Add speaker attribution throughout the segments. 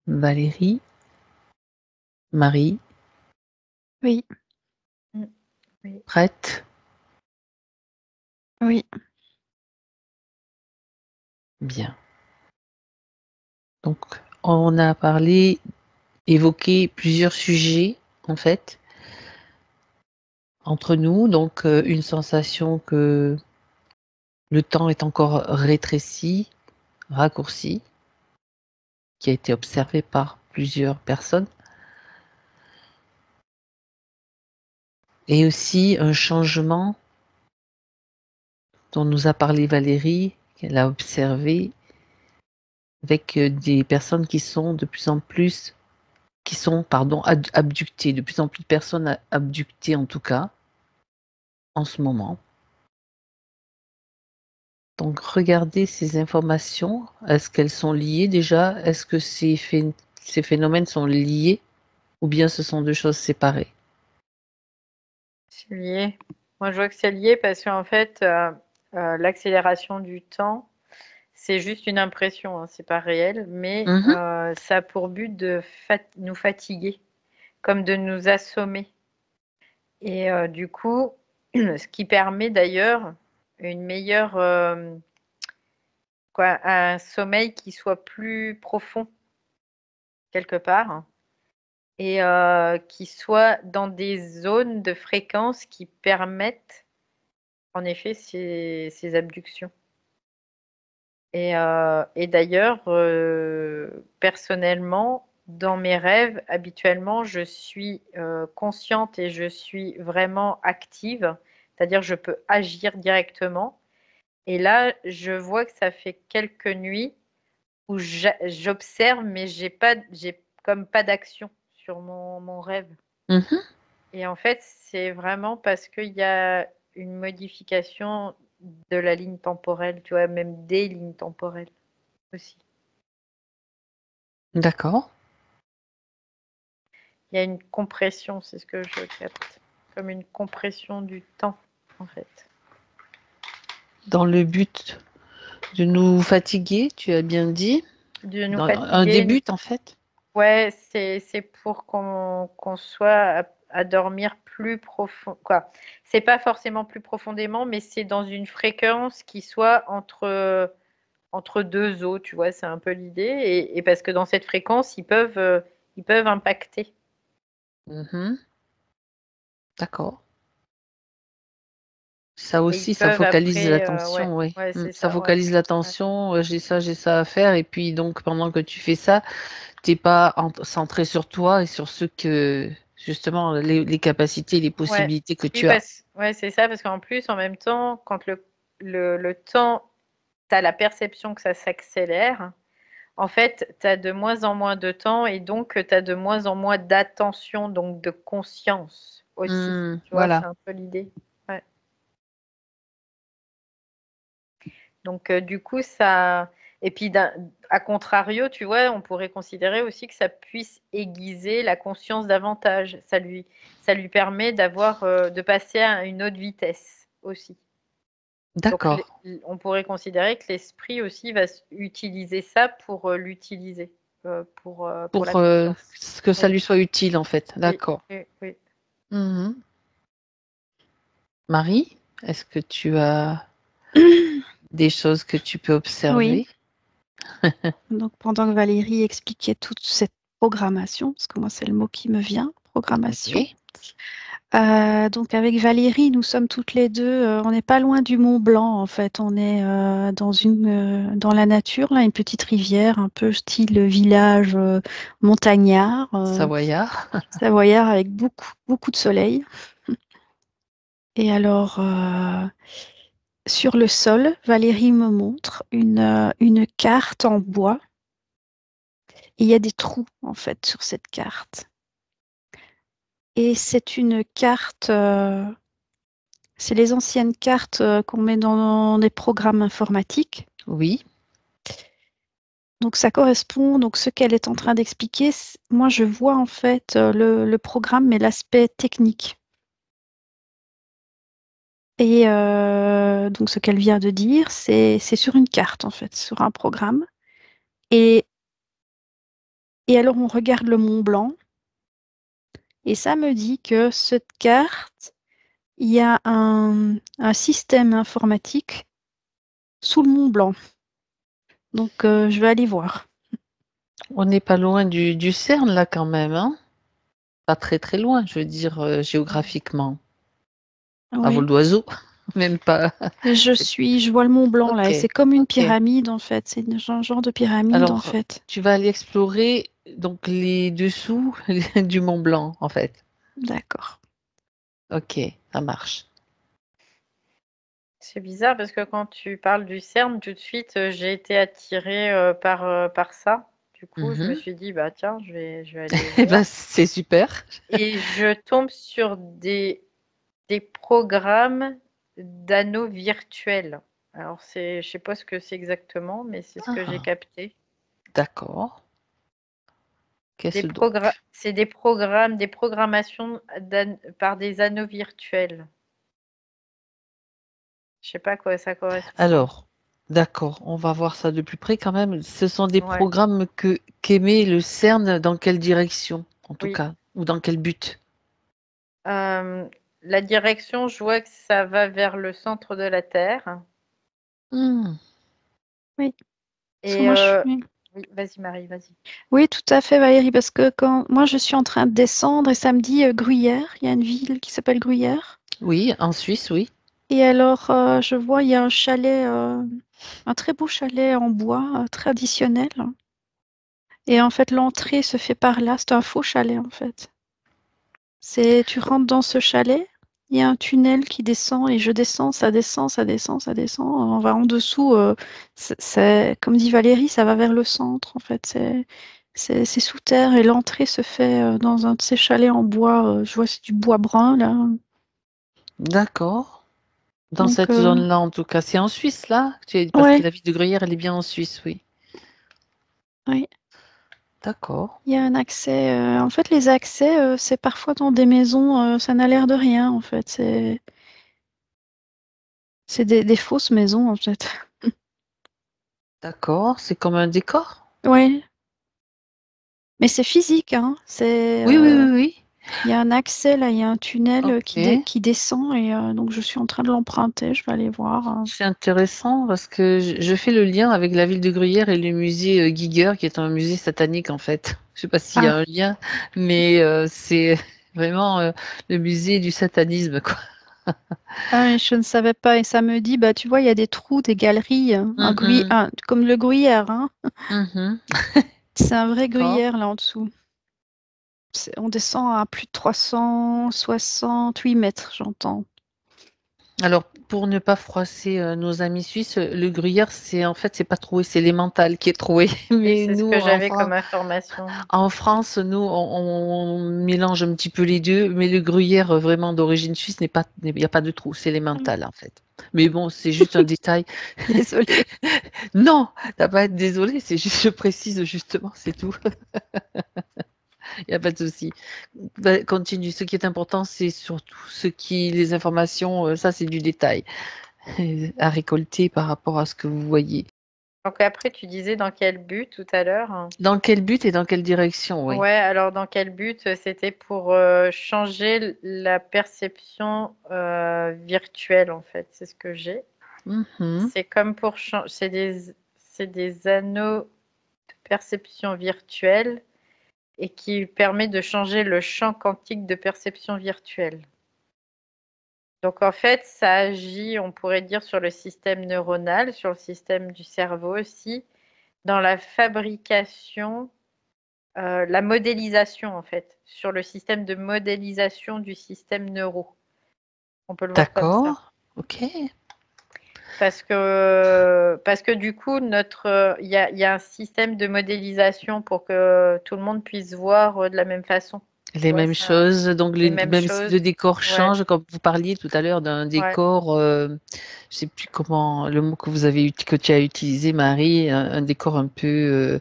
Speaker 1: Valérie, Marie,
Speaker 2: Oui,
Speaker 3: Mm. Oui.
Speaker 1: prête?
Speaker 2: oui.
Speaker 1: Bien. Donc, on a parlé, évoqué plusieurs sujets, en fait, entre nous. Donc, une sensation que le temps est encore rétréci, raccourci, qui a été observée par plusieurs personnes. Et aussi un changement dont nous a parlé Valérie, qu'elle a observé avec des personnes qui sont de plus en plus, qui sont, pardon, abductées, de plus en plus de personnes abductées en tout cas, en ce moment. Donc regardez ces informations, est-ce qu'elles sont liées déjà? Est-ce que ces phénomènes sont liés ou bien ce sont 2 choses séparées?
Speaker 3: C'est lié. Moi, je vois que c'est lié parce qu'en fait, l'accélération du temps, c'est juste une impression, hein, c'est pas réel, mais
Speaker 1: Mmh.
Speaker 3: ça a pour but de nous fatiguer, comme de nous assommer. Et du coup, ce qui permet d'ailleurs une meilleure, un sommeil qui soit plus profond quelque part et qui soit dans des zones de fréquence qui permettent en effet ces abductions. Et d'ailleurs, personnellement, dans mes rêves, habituellement, je suis consciente et je suis vraiment active, c'est-à-dire je peux agir directement. Et là, je vois que ça fait quelques nuits où j'observe, mais j'ai comme pas d'action sur mon rêve.
Speaker 1: Mmh.
Speaker 3: Et en fait, c'est vraiment parce qu'il y a une modification de la ligne temporelle, tu vois, même des lignes temporelles aussi.
Speaker 1: D'accord.
Speaker 3: Il y a une compression, c'est ce que je capte, comme une compression du temps, en fait.
Speaker 1: Dans le but de nous fatiguer, tu as bien dit?
Speaker 3: De nous
Speaker 1: Dans un des
Speaker 3: fatiguer.
Speaker 1: buts, en fait?
Speaker 3: Ouais, c'est pour qu'on soit à dormir plus profond, quoi. C'est pas forcément plus profondément, mais c'est dans une fréquence qui soit entre 2 eaux, tu vois, c'est un peu l'idée. Et parce que dans cette fréquence, ils peuvent impacter.
Speaker 1: Mmh. D'accord. Ça
Speaker 3: Et ils
Speaker 1: aussi, ça
Speaker 3: peuvent
Speaker 1: focalise
Speaker 3: après, ouais,
Speaker 1: l'attention, oui.
Speaker 3: ouais, c'est
Speaker 1: Ça
Speaker 3: ça, ouais.
Speaker 1: focalise
Speaker 3: Ouais.
Speaker 1: l'attention, j'ai ça à faire et puis donc pendant que tu fais ça, tu es pas centré sur toi et sur ce que justement les capacités, les
Speaker 3: Ouais.
Speaker 1: possibilités que
Speaker 3: Oui,
Speaker 1: tu as.
Speaker 3: ouais, c'est ça, parce qu'en plus, en même temps, quand le temps, tu as la perception que ça s'accélère, en fait, tu as de moins en moins de temps et donc tu as de moins en moins d'attention, donc de conscience aussi. Tu vois, c'est
Speaker 1: Voilà.
Speaker 3: un peu l'idée. Ouais. Donc, du coup, ça. Et puis, à contrario, tu vois, on pourrait considérer aussi que ça puisse aiguiser la conscience davantage. Ça lui permet de passer à une autre vitesse aussi. Donc,
Speaker 1: D'accord.
Speaker 3: on pourrait considérer que l'esprit aussi va utiliser ça pour l'utiliser, pour la
Speaker 1: Pour,
Speaker 3: conscience.
Speaker 1: que ça
Speaker 3: Oui,
Speaker 1: lui soit utile en fait.
Speaker 3: oui,
Speaker 1: D'accord.
Speaker 3: oui, oui.
Speaker 1: Mmh. Marie, est-ce que tu as des choses que tu peux
Speaker 2: Oui.
Speaker 1: observer?
Speaker 2: Donc, pendant que Valérie expliquait toute cette programmation, parce que moi, c'est le mot qui me vient, programmation.
Speaker 1: Oui.
Speaker 2: Donc, avec Valérie, nous sommes toutes les deux, on n'est pas loin du Mont Blanc, en fait. On est dans la nature, là, une petite rivière, un peu style village montagnard,
Speaker 1: Savoyard.
Speaker 2: savoyard, avec beaucoup, beaucoup de soleil. Et alors, sur le sol, Valérie me montre une carte en bois. Et il y a des trous, en fait, sur cette carte. Et c'est une carte, c'est les anciennes cartes qu'on met dans des programmes informatiques.
Speaker 1: Oui.
Speaker 2: Donc ça correspond, donc ce qu'elle est en train d'expliquer, moi je vois en fait le programme, mais l'aspect technique. Et donc ce qu'elle vient de dire, c'est sur une carte en fait, sur un programme. Et Et alors, on regarde le Mont Blanc. Et ça me dit que cette carte, il y a un système informatique sous le Mont Blanc. Donc, je vais aller voir.
Speaker 1: On n'est pas loin du CERN, là, quand même, hein? Pas très, très loin, je veux dire, géographiquement. À
Speaker 2: Oui.
Speaker 1: vol d'oiseau, même pas.
Speaker 2: Je vois le Mont Blanc là, et
Speaker 1: Ok,
Speaker 2: c'est comme une
Speaker 1: ok.
Speaker 2: pyramide en fait. C'est un genre de pyramide en
Speaker 1: Alors,
Speaker 2: fait.
Speaker 1: tu vas aller explorer donc les dessous du Mont Blanc, en fait.
Speaker 2: D'accord.
Speaker 1: Ok, ça marche.
Speaker 3: C'est bizarre parce que quand tu parles du CERN, tout de suite, j'ai été attirée par ça. Du coup, je me suis dit, bah tiens, je vais aller
Speaker 1: Eh
Speaker 3: voir.
Speaker 1: ben, c'est super.
Speaker 3: Et je tombe sur des programmes d'anneaux virtuels. Alors, je sais pas ce que c'est exactement, mais c'est ce que j'ai
Speaker 1: Ah,
Speaker 3: capté.
Speaker 1: d'accord. Qu'est-ce donc?
Speaker 3: C'est des programmes, des programmations par des anneaux virtuels. Je sais pas à quoi ça correspond.
Speaker 1: Alors, d'accord, on va voir ça de plus près quand même. Ce sont des
Speaker 3: Ouais,
Speaker 1: programmes qu'émet le CERN dans quelle direction, en tout
Speaker 3: oui.
Speaker 1: cas, ou dans quel but?
Speaker 3: La direction, je vois que ça va vers le centre de la Terre.
Speaker 1: Hmm,
Speaker 2: Oui. Parce que
Speaker 3: Et
Speaker 2: moi, je suis...
Speaker 3: oui, vas-y Marie, vas-y.
Speaker 2: Oui, tout à fait, Valérie, parce que quand moi je suis en train de descendre et ça me dit Gruyère, il y a une ville qui s'appelle Gruyère.
Speaker 1: oui, en Suisse, oui.
Speaker 2: Et alors, je vois, il y a un chalet, un très beau chalet en bois traditionnel. Et en fait, l'entrée se fait par là. C'est un faux chalet, en fait. Tu rentres dans ce chalet, il y a un tunnel qui descend et je descends, ça descend, ça descend, ça descend. On va en dessous. Comme dit Valérie, ça va vers le centre, en fait. C'est sous terre et l'entrée se fait dans un de ces chalets en bois. Je vois, c'est du bois brun, là.
Speaker 1: D'accord. Dans
Speaker 2: Donc,
Speaker 1: cette zone-là, en tout cas, c'est en Suisse, là? Parce que
Speaker 2: ouais,
Speaker 1: la ville de Gruyère, elle est bien en Suisse, oui.
Speaker 2: oui.
Speaker 1: D'accord.
Speaker 2: Il y a un accès. En fait, les accès, c'est parfois dans des maisons, ça n'a l'air de rien, en fait. C'est des fausses maisons, en fait.
Speaker 1: D'accord. C'est comme un décor?
Speaker 2: Ouais, mais c'est physique, hein.
Speaker 1: Oui, oui, oui, oui.
Speaker 2: Il y a un accès là, il y a un tunnel
Speaker 1: Ok.
Speaker 2: qui descend et donc je suis en train de l'emprunter. Je vais aller voir.
Speaker 1: C'est intéressant parce que je fais le lien avec la ville de Gruyère et le musée Giger, qui est un musée satanique en fait. Je sais pas s'il y a
Speaker 2: Ah,
Speaker 1: un lien, mais c'est vraiment le musée du satanisme, quoi.
Speaker 2: ah, je ne savais pas et ça me dit, bah tu vois, il y a des trous, des galeries,
Speaker 1: Mhm,
Speaker 2: comme le gruyère, hein.
Speaker 1: mhm.
Speaker 2: C'est un vrai
Speaker 1: D'accord.
Speaker 2: gruyère là en dessous. On descend à plus de 368 mètres, j'entends.
Speaker 1: Alors, pour ne pas froisser nos amis suisses, le gruyère, c'est pas troué, c'est l'emmental qui est troué.
Speaker 3: Oui,
Speaker 1: Mais
Speaker 3: c'est ce
Speaker 1: nous,
Speaker 3: que j'avais comme information.
Speaker 1: En France, nous, on mélange un petit peu les deux, mais le gruyère vraiment d'origine suisse il n'y a pas de trou, c'est l'emmental en fait. Mais bon, c'est juste un détail.
Speaker 2: Désolée.
Speaker 1: Non, t'as pas à être désolé, c'est juste, je précise justement, c'est tout. Il n'y a pas de souci. Bah, continue. Ce qui est important, c'est surtout les informations, ça c'est du détail à récolter par rapport à ce que vous voyez.
Speaker 3: Donc après, tu disais dans quel but tout à l'heure?
Speaker 1: Dans quel but et dans quelle direction, oui.
Speaker 3: Ouais, alors dans quel but? C'était pour changer la perception virtuelle en fait. C'est ce que j'ai.
Speaker 1: Mhm.
Speaker 3: C'est comme pour changer. C'est des anneaux de perception virtuelle et qui permet de changer le champ quantique de perception virtuelle. Donc en fait, ça agit, on pourrait dire, sur le système neuronal, sur le système du cerveau aussi, dans la fabrication, la modélisation en fait, sur le système de modélisation du système neuro. On peut le voir comme ça.
Speaker 1: D'accord. Ok.
Speaker 3: Parce que du coup, il y a un système de modélisation pour que tout le monde puisse voir de la même façon. Tu
Speaker 1: Les
Speaker 3: vois,
Speaker 1: mêmes
Speaker 3: ça,
Speaker 1: choses, donc
Speaker 3: les mêmes
Speaker 1: même si
Speaker 3: choses.
Speaker 1: le décor
Speaker 3: Ouais,
Speaker 1: change, comme vous parliez tout à l'heure d'un
Speaker 3: ouais.
Speaker 1: décor, je sais plus comment le mot que tu as utilisé, Marie, un décor un peu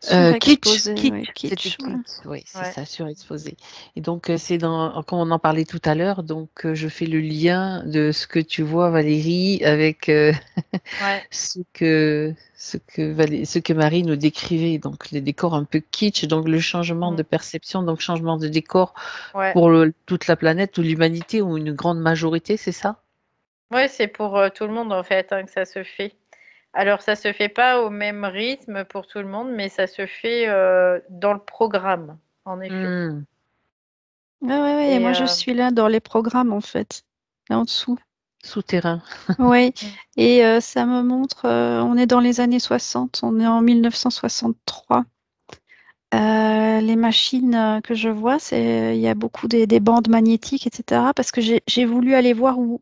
Speaker 2: Surexposé,
Speaker 1: Kitsch,
Speaker 2: oui,
Speaker 1: c'était
Speaker 2: kitsch. Ouais.
Speaker 1: kitsch, oui, c'est
Speaker 3: Ouais.
Speaker 1: ça, surexposé. Et donc, c'est comme on en parlait tout à l'heure, donc je fais le lien de ce que tu vois, Valérie, avec
Speaker 3: Ouais.
Speaker 1: ce que Marie nous décrivait, donc les décors un peu kitsch, donc le changement
Speaker 3: Mm.
Speaker 1: de perception, donc changement de décor
Speaker 3: Ouais.
Speaker 1: pour toute la planète ou l'humanité ou une grande majorité, c'est ça?
Speaker 3: Ouais, c'est pour tout le monde en fait hein, que ça se fait. Alors, ça se fait pas au même rythme pour tout le monde, mais ça se fait dans le programme, en effet.
Speaker 1: Hmm,
Speaker 2: Ouais, ouais, ouais, et
Speaker 3: Et
Speaker 2: moi je suis là dans les programmes en fait, là en dessous.
Speaker 1: souterrain.
Speaker 2: Oui,
Speaker 3: mm,
Speaker 2: et ça me montre, on est dans les années 60, on est en 1963. Les machines que je vois, il y a beaucoup des bandes magnétiques, etc. Parce que j'ai voulu aller voir où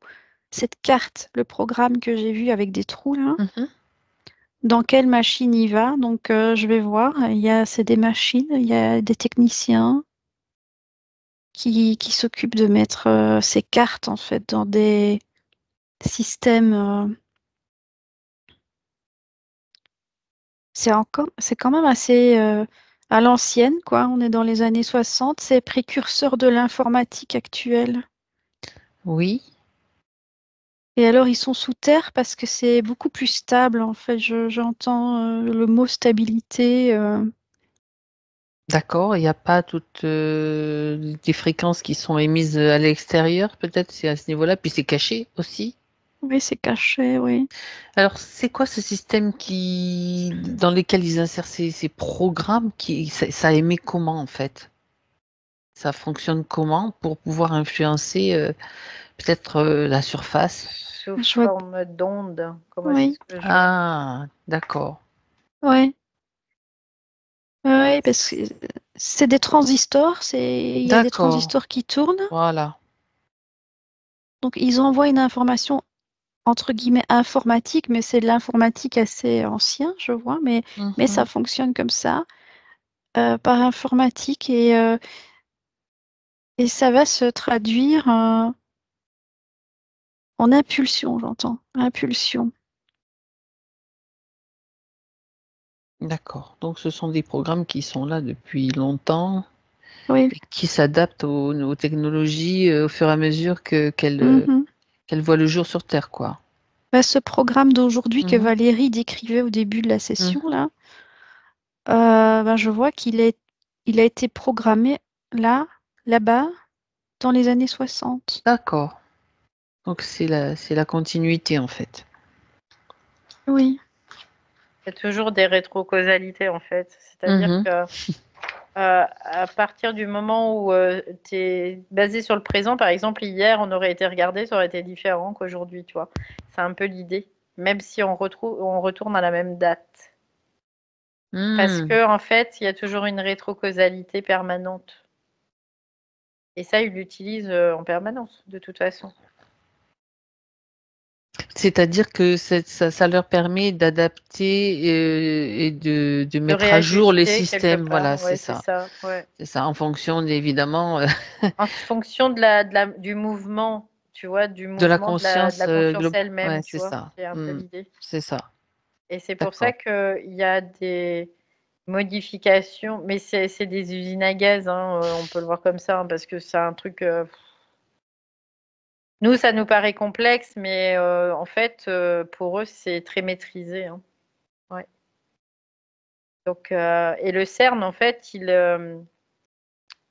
Speaker 2: cette carte, le programme que j'ai vu avec des trous là,
Speaker 1: Mhm.
Speaker 2: dans quelle machine il va. Donc je vais voir. C'est des machines, il y a des techniciens qui s'occupent de mettre ces cartes en fait dans des systèmes. C'est quand même assez à l'ancienne, quoi. On est dans les années 60. C'est précurseur de l'informatique actuelle.
Speaker 1: Oui,
Speaker 2: Et alors, ils sont sous terre parce que c'est beaucoup plus stable, en fait. J'entends le mot stabilité.
Speaker 1: d'accord. Il n'y a pas toutes des fréquences qui sont émises à l'extérieur, peut-être, c'est à ce niveau-là, puis c'est caché aussi.
Speaker 2: Oui, c'est caché, oui.
Speaker 1: Alors, c'est quoi ce système dans lequel ils insèrent ces programmes ça émet comment en fait? Ça fonctionne comment pour pouvoir influencer peut-être la surface?
Speaker 3: sous
Speaker 2: Je vois.
Speaker 3: forme d'onde, comment c'est
Speaker 2: Oui,
Speaker 3: ce que je vois.
Speaker 1: Ah, d'accord,
Speaker 2: oui. Oui, parce que c'est des transistors. Il y a des
Speaker 1: d'accord,
Speaker 2: transistors qui tournent.
Speaker 1: voilà.
Speaker 2: Donc, ils envoient une information entre guillemets informatique, mais c'est de l'informatique assez ancien, je vois, mais ça
Speaker 1: Mhm.
Speaker 2: fonctionne comme ça, par informatique, et ça va se traduire en impulsion, j'entends. Impulsion.
Speaker 1: D'accord. Donc, ce sont des programmes qui sont là depuis longtemps
Speaker 2: Oui.
Speaker 1: et qui s'adaptent aux technologies au fur et à mesure
Speaker 2: Mhm.
Speaker 1: qu'elles voient le jour sur Terre, quoi.
Speaker 2: Bah, ce programme d'aujourd'hui que
Speaker 1: Mhm.
Speaker 2: Valérie décrivait au début de la session,
Speaker 1: Mhm.
Speaker 2: là, ben, je vois il a été programmé là-bas, dans les années 60.
Speaker 1: D'accord. Donc, c'est la continuité, en fait.
Speaker 2: Oui.
Speaker 3: Il y a toujours des rétrocausalités en fait. C'est-à-dire
Speaker 1: Mhm.
Speaker 3: que à partir du moment où tu es basé sur le présent, par exemple, hier, on aurait été regardé, ça aurait été différent qu'aujourd'hui, tu vois. C'est un peu l'idée, même si on retourne à la même date. Parce
Speaker 1: Hmm.
Speaker 3: que, en fait, il y a toujours une rétrocausalité permanente. Et ça, ils l'utilisent en permanence, de toute façon.
Speaker 1: C'est-à-dire que ça leur permet d'adapter et de
Speaker 3: De
Speaker 1: mettre à jour les
Speaker 3: réajuster quelque
Speaker 1: systèmes. Voilà,
Speaker 3: part,
Speaker 1: c'est
Speaker 3: ouais, c'est
Speaker 1: ça.
Speaker 3: ça, ouais.
Speaker 1: C'est ça, en fonction, évidemment,
Speaker 3: En fonction du mouvement, tu vois, du
Speaker 1: de la
Speaker 3: mouvement de
Speaker 1: conscience.
Speaker 3: la conscience
Speaker 1: Ouais,
Speaker 3: elle-même, tu
Speaker 1: c'est
Speaker 3: vois.
Speaker 1: ça.
Speaker 3: C'est un peu
Speaker 1: Hmm.
Speaker 3: l'idée.
Speaker 1: C'est ça.
Speaker 3: Et c'est pour ça
Speaker 1: D'accord.
Speaker 3: qu'il y a des modifications, mais c'est des usines à gaz, hein, on peut le voir comme ça, hein, parce que c'est un truc. Nous, ça nous paraît complexe, mais en fait, pour eux, c'est très maîtrisé, hein. Ouais. Donc, et le CERN, en fait,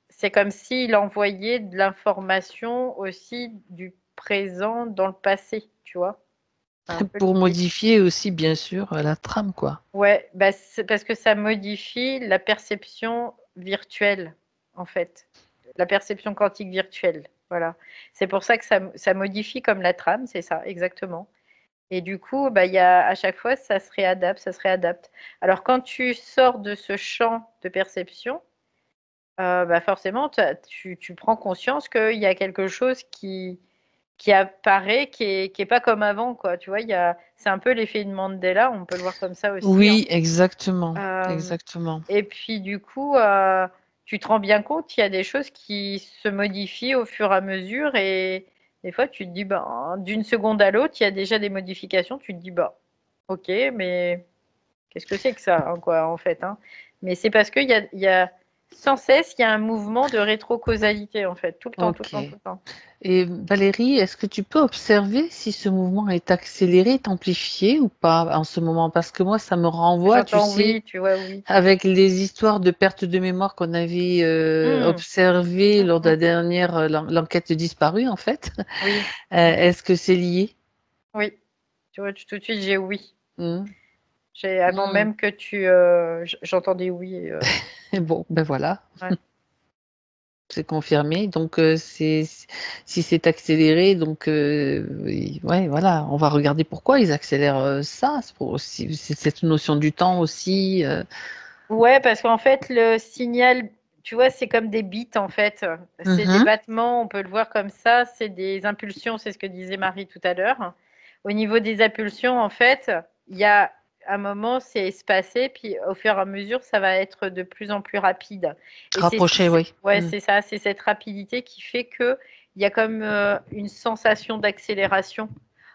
Speaker 3: c'est comme s'il envoyait de l'information aussi du présent dans le passé, tu vois. C'est un peu
Speaker 1: Pour
Speaker 3: l'idée.
Speaker 1: modifier aussi, bien sûr, la trame, quoi.
Speaker 3: Ouais, bah, c'est parce que ça modifie la perception virtuelle, en fait. La perception quantique virtuelle, voilà. C'est pour ça que ça modifie comme la trame, c'est ça, exactement. Et du coup, bah, il y a, à chaque fois, ça se réadapte, ça se réadapte. Alors, quand tu sors de ce champ de perception, bah, forcément, tu prends conscience qu'il y a quelque chose qui apparaît, qui est pas comme avant, quoi. Tu vois, c'est un peu l'effet de Mandela, on peut le voir comme ça aussi, hein.
Speaker 1: Oui, exactement.
Speaker 3: Euh,
Speaker 1: Exactement.
Speaker 3: et puis du coup, tu te rends bien compte qu'il y a des choses qui se modifient au fur et à mesure et des fois tu te dis, ben, d'une seconde à l'autre, il y a déjà des modifications, tu te dis, bah, ok, mais qu'est-ce que c'est que ça, hein, quoi, en fait, hein. Mais c'est parce qu'il y a sans cesse, il y a un mouvement de rétrocausalité, en fait, tout le temps, tout le temps,
Speaker 1: Ok.
Speaker 3: tout le temps.
Speaker 1: Et Valérie, est-ce que tu peux observer si ce mouvement est accéléré, est amplifié ou pas en ce moment? Parce que moi, ça me renvoie, tu
Speaker 3: J'entends
Speaker 1: sais,
Speaker 3: oui, tu vois, oui.
Speaker 1: avec les histoires de perte de mémoire qu'on avait observées lors de la dernière l'enquête disparue, en fait.
Speaker 3: Oui,
Speaker 1: Est-ce que c'est lié?
Speaker 3: oui. Tu vois, tout de suite, j'ai oui.
Speaker 1: Hmm.
Speaker 3: Avant même que tu... j'entendais oui.
Speaker 1: Et bon, ben voilà.
Speaker 3: Ouais.
Speaker 1: C'est confirmé. Donc, si c'est accéléré, donc, ouais, voilà, on va regarder pourquoi ils accélèrent ça. C'est cette notion du temps aussi.
Speaker 3: Ouais, parce qu'en fait, le signal, tu vois, c'est comme des bits, en fait. C'est des battements, on peut le voir comme ça. C'est des impulsions, c'est ce que disait Marie tout à l'heure. Au niveau des impulsions, en fait, il y a un moment, c'est espacé, puis au fur et à mesure, ça va être de plus en plus rapide. Et
Speaker 1: Rapproché, oui.
Speaker 3: ouais, c'est ça, c'est cette rapidité qui fait qu'il y a comme une sensation d'accélération.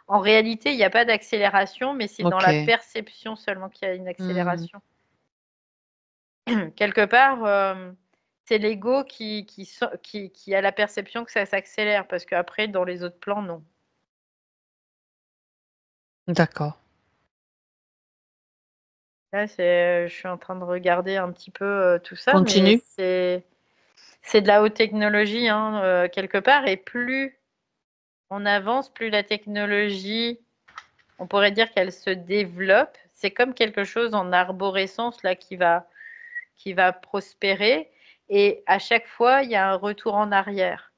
Speaker 3: En réalité, il n'y a pas d'accélération, mais c'est dans la
Speaker 1: Ok.
Speaker 3: perception seulement qu'il y a une accélération. Quelque part, c'est l'ego qui a la perception que ça s'accélère, parce qu'après, dans les autres plans, non.
Speaker 1: D'accord.
Speaker 3: Là, je suis en train de regarder un petit peu tout ça, mais
Speaker 1: Continue.
Speaker 3: c'est de la haute technologie, hein, quelque part, et plus on avance, plus la technologie, on pourrait dire qu'elle se développe. C'est comme quelque chose en arborescence là qui va prospérer, et à chaque fois, il y a un retour en arrière.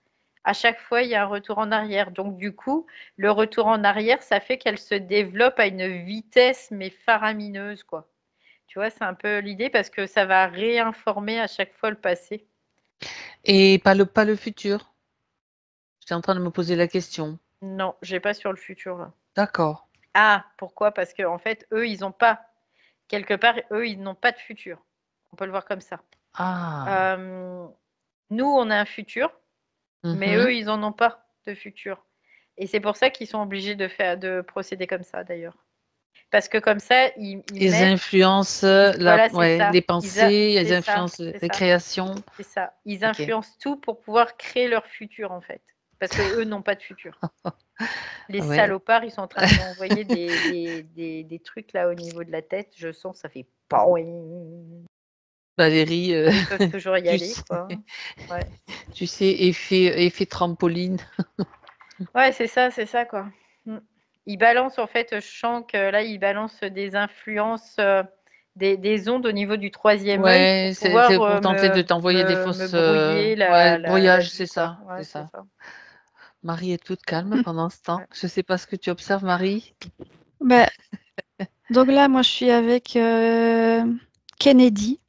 Speaker 3: À chaque fois, il y a un retour en arrière. Donc, du coup, le retour en arrière, ça fait qu'elle se développe à une vitesse, mais faramineuse, quoi. Tu vois, c'est un peu l'idée parce que ça va réinformer à chaque fois le passé.
Speaker 1: Et pas le futur. J'étais en train de me poser la question.
Speaker 3: Non, j'ai pas sur le futur, là.
Speaker 1: D'accord.
Speaker 3: Ah, pourquoi? Parce qu'en fait, eux, ils n'ont pas, quelque part, eux, ils n'ont pas de futur. On peut le voir comme ça.
Speaker 1: Ah.
Speaker 3: Nous, on a un futur, mais eux, ils n'en ont pas de futur. Et c'est pour ça qu'ils sont obligés de procéder comme ça, d'ailleurs. Parce que comme ça, ils
Speaker 1: Ils
Speaker 3: mettent...
Speaker 1: influencent
Speaker 3: Voilà, c'est
Speaker 1: ouais,
Speaker 3: ça.
Speaker 1: les pensées, ils
Speaker 3: C'est ça,
Speaker 1: influencent
Speaker 3: c'est
Speaker 1: les
Speaker 3: ça,
Speaker 1: créations.
Speaker 3: c'est ça. Ils
Speaker 1: Ok.
Speaker 3: influencent tout pour pouvoir créer leur futur, en fait. Parce qu'eux n'ont pas de futur. Les
Speaker 1: Ouais.
Speaker 3: salopards, ils sont en train de m'envoyer des trucs là au niveau de la tête. Je sens, ça fait poing.
Speaker 1: Valérie,
Speaker 3: Ils peuvent toujours y
Speaker 1: tu
Speaker 3: aller,
Speaker 1: sais,
Speaker 3: quoi. Ouais,
Speaker 1: tu sais, effet trampoline.
Speaker 3: ouais, c'est ça, quoi. Mm. Ils balancent, en fait, je sens que là, ils balancent des influences, des ondes au niveau du troisième œil pour
Speaker 1: Ouais,
Speaker 3: pouvoir
Speaker 1: c'est pour tenter de t'envoyer des
Speaker 3: me
Speaker 1: fausses,
Speaker 3: brouiller
Speaker 1: ouais,
Speaker 3: la
Speaker 1: brouillage, c'est
Speaker 3: vue, quoi.
Speaker 1: ça, c'est
Speaker 3: Ouais, c'est
Speaker 1: ça.
Speaker 3: ça.
Speaker 1: Marie est toute calme pendant ce temps.
Speaker 3: Ouais.
Speaker 1: Je sais pas ce que tu observes, Marie.
Speaker 2: Ben, donc là, moi, je suis avec Kennedy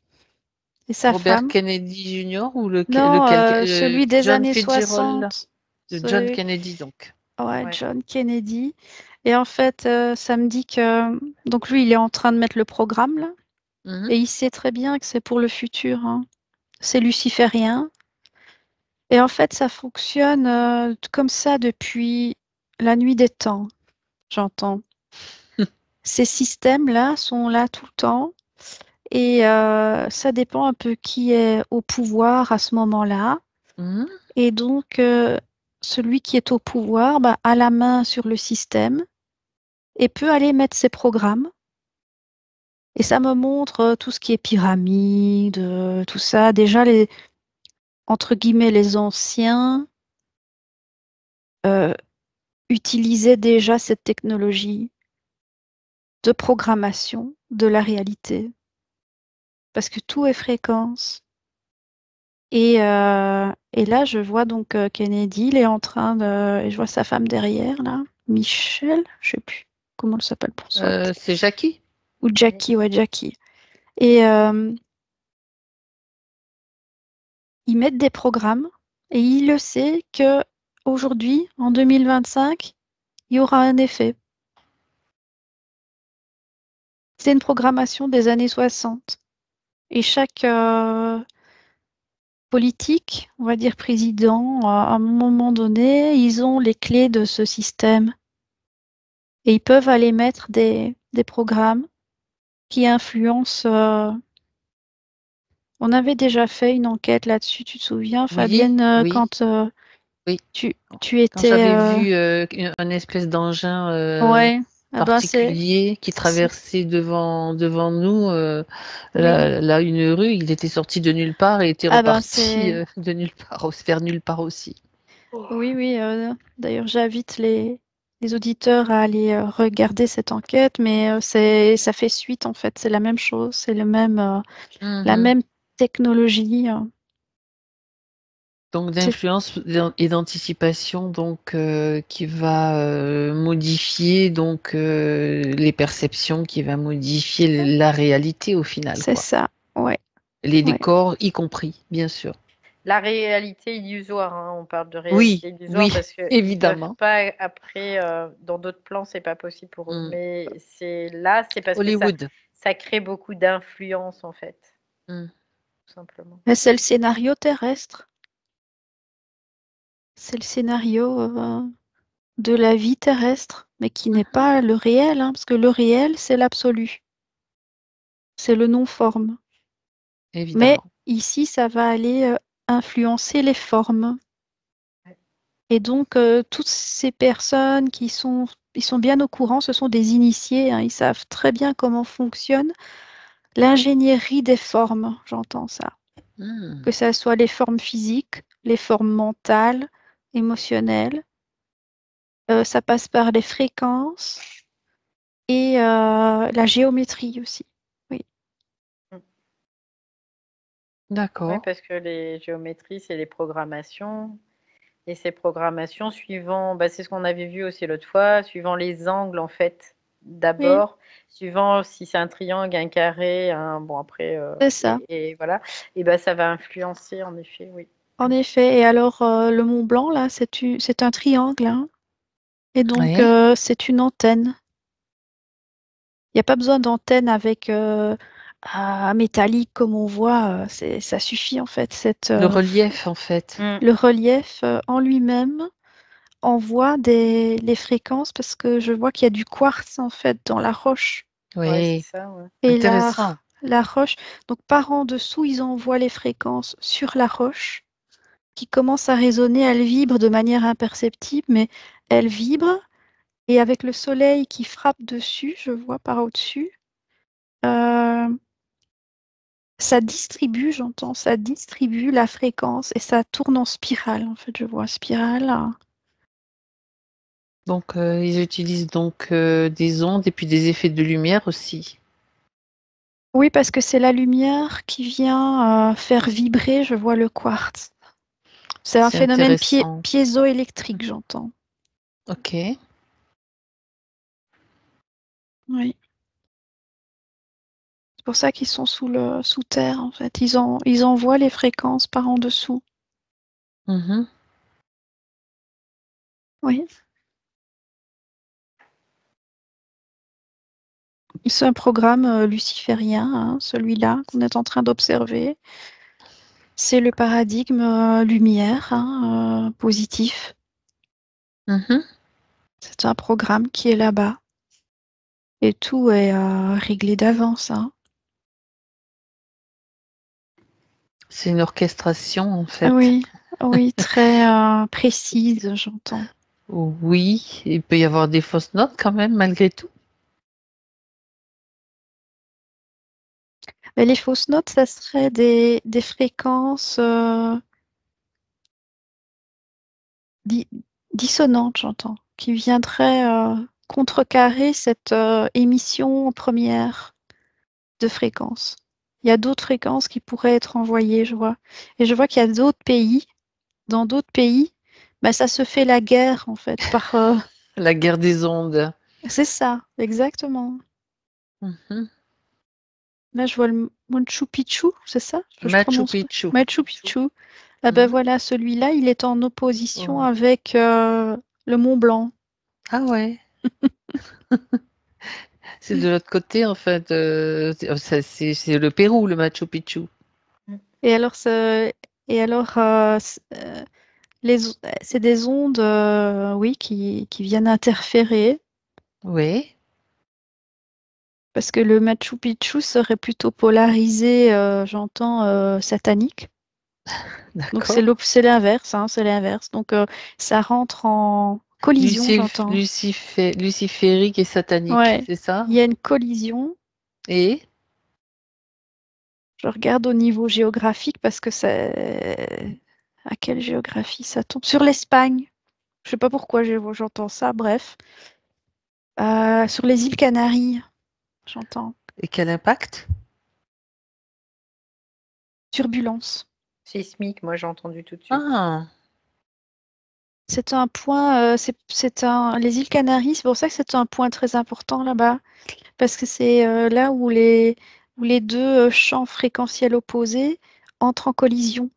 Speaker 2: et sa
Speaker 1: Robert
Speaker 2: femme.
Speaker 1: Kennedy Jr. ou
Speaker 2: Non, celui des
Speaker 1: John
Speaker 2: années
Speaker 1: Fitzgerald,
Speaker 2: 60.
Speaker 1: de John
Speaker 2: C'est
Speaker 1: Kennedy donc.
Speaker 2: ouais,
Speaker 3: Ouais.
Speaker 2: John Kennedy. Et en fait, ça me dit que donc lui, il est en train de mettre le programme là,
Speaker 1: Mhm.
Speaker 2: et il sait très bien que c'est pour le futur, hein. C'est luciférien. Et en fait, ça fonctionne comme ça depuis la nuit des temps, j'entends. Ces systèmes-là sont là tout le temps. Et ça dépend un peu qui est au pouvoir à ce moment-là.
Speaker 1: Mhm.
Speaker 2: Et donc, celui qui est au pouvoir bah, a la main sur le système et peut aller mettre ses programmes. Et ça me montre tout ce qui est pyramide, tout ça. Déjà, entre guillemets, les anciens euh, utilisaient déjà cette technologie de programmation de la réalité. Parce que tout est fréquence. Et là, je vois donc Kennedy, il est en train de... Et je vois sa femme derrière, là. Michelle, je sais plus comment elle s'appelle pour ça.
Speaker 1: C'est Jackie.
Speaker 2: Ou Jackie, ouais, Jackie. Et ils mettent des programmes et il le sait que aujourd'hui, en 2025, il y aura un effet. C'est une programmation des années 60. Et chaque politique, on va dire président, à un moment donné, ils ont les clés de ce système. Et ils peuvent aller mettre des programmes qui influencent On avait déjà fait une enquête là-dessus, tu te souviens,
Speaker 1: Oui,
Speaker 2: Fabienne,
Speaker 1: oui,
Speaker 2: quand
Speaker 1: oui.
Speaker 2: tu
Speaker 1: Quand
Speaker 2: étais...
Speaker 1: j'avais vu un espèce d'engin
Speaker 2: Ouais, ah ben
Speaker 1: particulier qui
Speaker 2: c'est-
Speaker 1: traversait devant nous,
Speaker 2: oui,
Speaker 1: là, une rue, il était sorti de nulle part et était
Speaker 2: ah ben
Speaker 1: reparti de nulle part, vers nulle part aussi.
Speaker 2: oui, oui. D'ailleurs, j'invite les auditeurs à aller regarder cette enquête, mais ça fait suite en fait. C'est la même chose, c'est la
Speaker 1: Mhm.
Speaker 2: même technologie.
Speaker 1: Donc
Speaker 2: C'est
Speaker 1: d'influence et d'anticipation, donc qui va modifier donc les perceptions, qui va modifier la réalité au final,
Speaker 2: c'est
Speaker 1: quoi.
Speaker 2: ça. Ouais,
Speaker 1: Les
Speaker 2: ouais.
Speaker 1: décors y compris, bien sûr.
Speaker 3: La réalité illusoire, hein, on parle de
Speaker 1: Oui,
Speaker 3: réalité illusoire
Speaker 1: oui,
Speaker 3: parce qu'ils peuvent
Speaker 1: évidemment.
Speaker 3: pas après dans d'autres plans, c'est pas possible pour eux.
Speaker 1: Mm.
Speaker 3: Mais c'est parce que
Speaker 1: Hollywood.
Speaker 3: ça crée beaucoup d'influence en fait,
Speaker 1: Mm.
Speaker 3: tout simplement.
Speaker 2: Mais c'est le scénario terrestre. C'est le scénario de la vie terrestre, mais qui n'est
Speaker 1: Mhm.
Speaker 2: pas le réel, hein, parce que le réel, c'est l'absolu, c'est le non-forme. Mais
Speaker 1: Évidemment.
Speaker 2: ici, ça va aller influencer les formes.
Speaker 3: Ouais.
Speaker 2: Et donc, toutes ces personnes ils sont bien au courant, ce sont des initiés, hein, ils savent très bien comment fonctionne l'ingénierie des formes, j'entends ça.
Speaker 1: Mm.
Speaker 2: Que ce soit les formes physiques, les formes mentales, émotionnelles, ça passe par les fréquences et la géométrie aussi. Oui,
Speaker 3: Mm. Ouais,
Speaker 1: D'accord.
Speaker 3: parce que les géométries, c'est les programmations. Et ces programmations, suivant, bah, c'est ce qu'on avait vu aussi l'autre fois, suivant les angles en fait,
Speaker 2: oui,
Speaker 3: d'abord, suivant si c'est un triangle, un carré, bon après,
Speaker 2: c'est ça.
Speaker 3: et voilà, et ben ça va influencer en effet, oui.
Speaker 2: En effet. Et alors, le Mont Blanc, là, c'est un triangle, hein. Et donc,
Speaker 1: Oui.
Speaker 2: c'est une antenne. Il n'y a pas besoin d'antenne avec métallique comme on voit. Ça suffit en fait.
Speaker 1: Le relief, en fait.
Speaker 3: Mm.
Speaker 2: Le relief en lui-même envoie les fréquences parce que je vois qu'il y a du quartz en fait dans la roche.
Speaker 3: Ouais, c'est
Speaker 1: Oui.
Speaker 3: ça, ouais.
Speaker 2: Et
Speaker 1: Intéressant.
Speaker 2: la roche, donc par en dessous, ils envoient les fréquences sur la roche qui commence à résonner. Elle vibre de manière imperceptible, mais elle vibre. Et avec le soleil qui frappe dessus, je vois par au-dessus, euh, ça distribue, j'entends, ça distribue la fréquence et ça tourne en spirale. En fait, je vois spirale.
Speaker 1: Donc, ils utilisent donc des ondes et puis des effets de lumière aussi.
Speaker 2: Oui, parce que c'est la lumière qui vient faire vibrer, je vois le quartz. C'est un
Speaker 1: C'est
Speaker 2: phénomène
Speaker 1: intéressant.
Speaker 2: piézoélectrique, j'entends.
Speaker 1: Ok.
Speaker 2: Oui. C'est pour ça qu'ils sont sous terre, en fait. Ils envoient les fréquences par en dessous.
Speaker 1: Mhm.
Speaker 2: Oui. C'est un programme luciférien, hein, celui-là qu'on est en train d'observer. C'est le paradigme lumière, hein, positif.
Speaker 1: Mhm.
Speaker 2: C'est un programme qui est là-bas. Et tout est réglé d'avance, hein.
Speaker 1: C'est une orchestration, en
Speaker 2: Ah
Speaker 1: fait.
Speaker 2: oui, oui, très précise, j'entends.
Speaker 1: Oui, il peut y avoir des fausses notes quand même, malgré tout.
Speaker 2: Mais les fausses notes, ça serait des fréquences di- dissonantes, j'entends, qui viendraient contrecarrer cette émission première de fréquences. Il y a d'autres fréquences qui pourraient être envoyées, je vois. Et je vois qu'il y a d'autres pays, dans d'autres pays, bah, ça se fait la guerre, en fait, par...
Speaker 1: La guerre des ondes.
Speaker 2: C'est ça, exactement.
Speaker 1: Mhm.
Speaker 2: Là, je vois le Machu Picchu, c'est ça? Je
Speaker 1: Machu
Speaker 2: prononce pas.
Speaker 1: Picchu.
Speaker 2: Machu Picchu. Ah ben
Speaker 1: Mhm.
Speaker 2: voilà, celui-là, il est en opposition
Speaker 1: Oh.
Speaker 2: avec le Mont Blanc.
Speaker 1: Ah ouais. C'est de l'autre côté, en fait. C'est le Pérou, le Machu Picchu.
Speaker 3: Mm.
Speaker 2: Et alors, c'est des ondes, oui, qui viennent interférer.
Speaker 1: Oui.
Speaker 2: Parce que le Machu Picchu serait plutôt polarisé, j'entends, satanique. Donc
Speaker 1: D'accord.
Speaker 2: c'est l'inverse, hein, c'est l'inverse. Donc ça rentre en collision, j'entends.
Speaker 1: Luciférique et satanique,
Speaker 2: Ouais,
Speaker 1: c'est ça?
Speaker 2: il y a une collision.
Speaker 1: Et
Speaker 2: Je regarde au niveau géographique parce que c'est... À quelle géographie ça tombe? Sur l'Espagne. Je sais pas pourquoi j'entends ça, bref. Sur les îles Canaries, j'entends.
Speaker 1: quel impact?
Speaker 2: Turbulence.
Speaker 3: Sismique, moi j'ai entendu tout de suite.
Speaker 1: Ah,
Speaker 2: C'est un point, les îles Canaries, c'est pour ça que c'est un point très important là-bas, parce que c'est là où les deux champs fréquentiels opposés entrent en collision.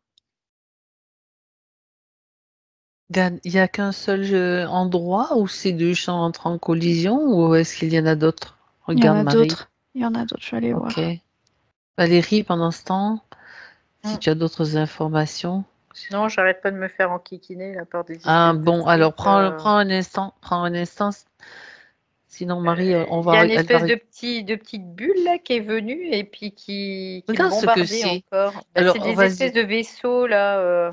Speaker 1: il n'y a qu'un seul endroit où ces deux champs entrent en collision ou est-ce qu'il y en a d'autres?
Speaker 2: Il y en
Speaker 1: Regarde,
Speaker 2: a
Speaker 1: Marie.
Speaker 2: d'autres. Il y en a d'autres, je vais aller
Speaker 1: Ok.
Speaker 2: voir.
Speaker 1: Valérie, pendant ce temps, si
Speaker 3: Mm.
Speaker 1: tu as d'autres informations.
Speaker 3: Non, j'arrête pas de me faire enquiquiner là par des
Speaker 1: Ah
Speaker 3: espèces de
Speaker 1: bon, alors
Speaker 3: trucs.
Speaker 1: prends un instant. Sinon, Marie,
Speaker 3: Il y a une
Speaker 1: elle va.
Speaker 3: espèce de petite bulle là qui est venue et puis qui me
Speaker 1: Regarde ce que
Speaker 3: bombardait
Speaker 1: c'est.
Speaker 3: encore. Bah, c'est
Speaker 1: Alors,
Speaker 3: des
Speaker 1: vas-y.
Speaker 3: espèces de vaisseaux là.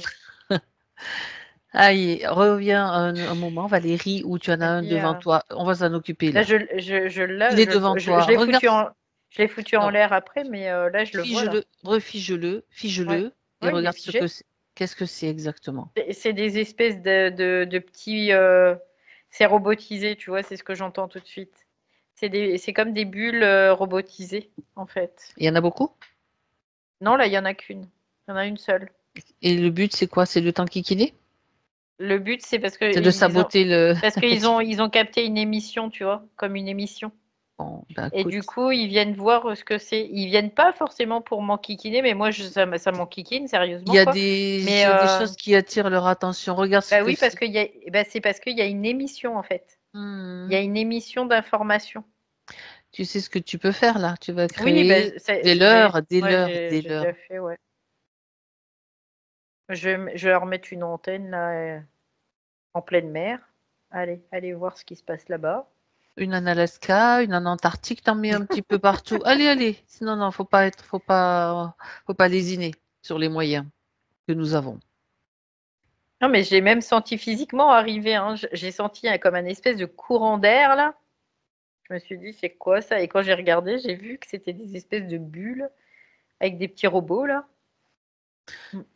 Speaker 1: Allez, reviens un moment, Valérie, où tu en as un
Speaker 3: Vas-y,
Speaker 1: devant toi. On va s'en occuper
Speaker 3: là,
Speaker 1: là. Il
Speaker 3: là,
Speaker 1: est devant toi. Regarde.
Speaker 3: je l'ai foutu en
Speaker 1: Non,
Speaker 3: l'air après, mais là, je le vois là.
Speaker 1: fige-le,
Speaker 3: Ouais,
Speaker 1: et
Speaker 3: ouais, il est
Speaker 1: regarde ce que
Speaker 3: figé.
Speaker 1: c'est. Qu'est-ce que c'est exactement?
Speaker 3: C'est des espèces de petits. C'est robotisé, tu vois, c'est ce que j'entends tout de suite. C'est comme des bulles robotisées, en fait.
Speaker 1: Il y en a beaucoup?
Speaker 3: Non, là, il y en a qu'une. Il y en a une seule.
Speaker 1: Et le but, c'est quoi? C'est de t'enquiquiner?
Speaker 3: Le but, c'est
Speaker 1: C'est de saboter le.
Speaker 3: parce qu'ils ont capté une émission, tu vois, comme une émission.
Speaker 1: Bon, ben
Speaker 3: Et
Speaker 1: écoute.
Speaker 3: du coup, ils viennent voir ce que c'est. Ils viennent pas forcément pour m'enquiquiner, mais moi, ça m'enquiquine,
Speaker 1: Il y
Speaker 3: sérieusement,
Speaker 1: a
Speaker 3: quoi. Mais
Speaker 1: des choses qui attirent leur attention. Regarde ce
Speaker 3: bah
Speaker 1: que
Speaker 3: oui, parce
Speaker 1: c'est.
Speaker 3: qu'il y a, bah, c'est parce qu'il y a une émission, en fait. Il y
Speaker 1: Hmm.
Speaker 3: a une émission d'information.
Speaker 1: Tu sais ce que tu peux faire là? Tu vas
Speaker 3: Oui, bah,
Speaker 1: créer des
Speaker 3: j'ai déjà
Speaker 1: leurres.
Speaker 3: fait, ouais. Je vais leur mettre une antenne, là, en pleine mer. Allez voir ce qui se passe là-bas.
Speaker 1: Une en Alaska, une en Antarctique, t'en mets un petit peu partout. Allez. Sinon, non, faut pas lésiner sur les moyens que nous avons.
Speaker 3: Non, mais j'ai même senti physiquement arriver, hein. J'ai senti comme un espèce de courant d'air, là. Je me suis dit, c'est quoi ça? Et quand j'ai regardé, j'ai vu que c'était des espèces de bulles avec des petits robots, là.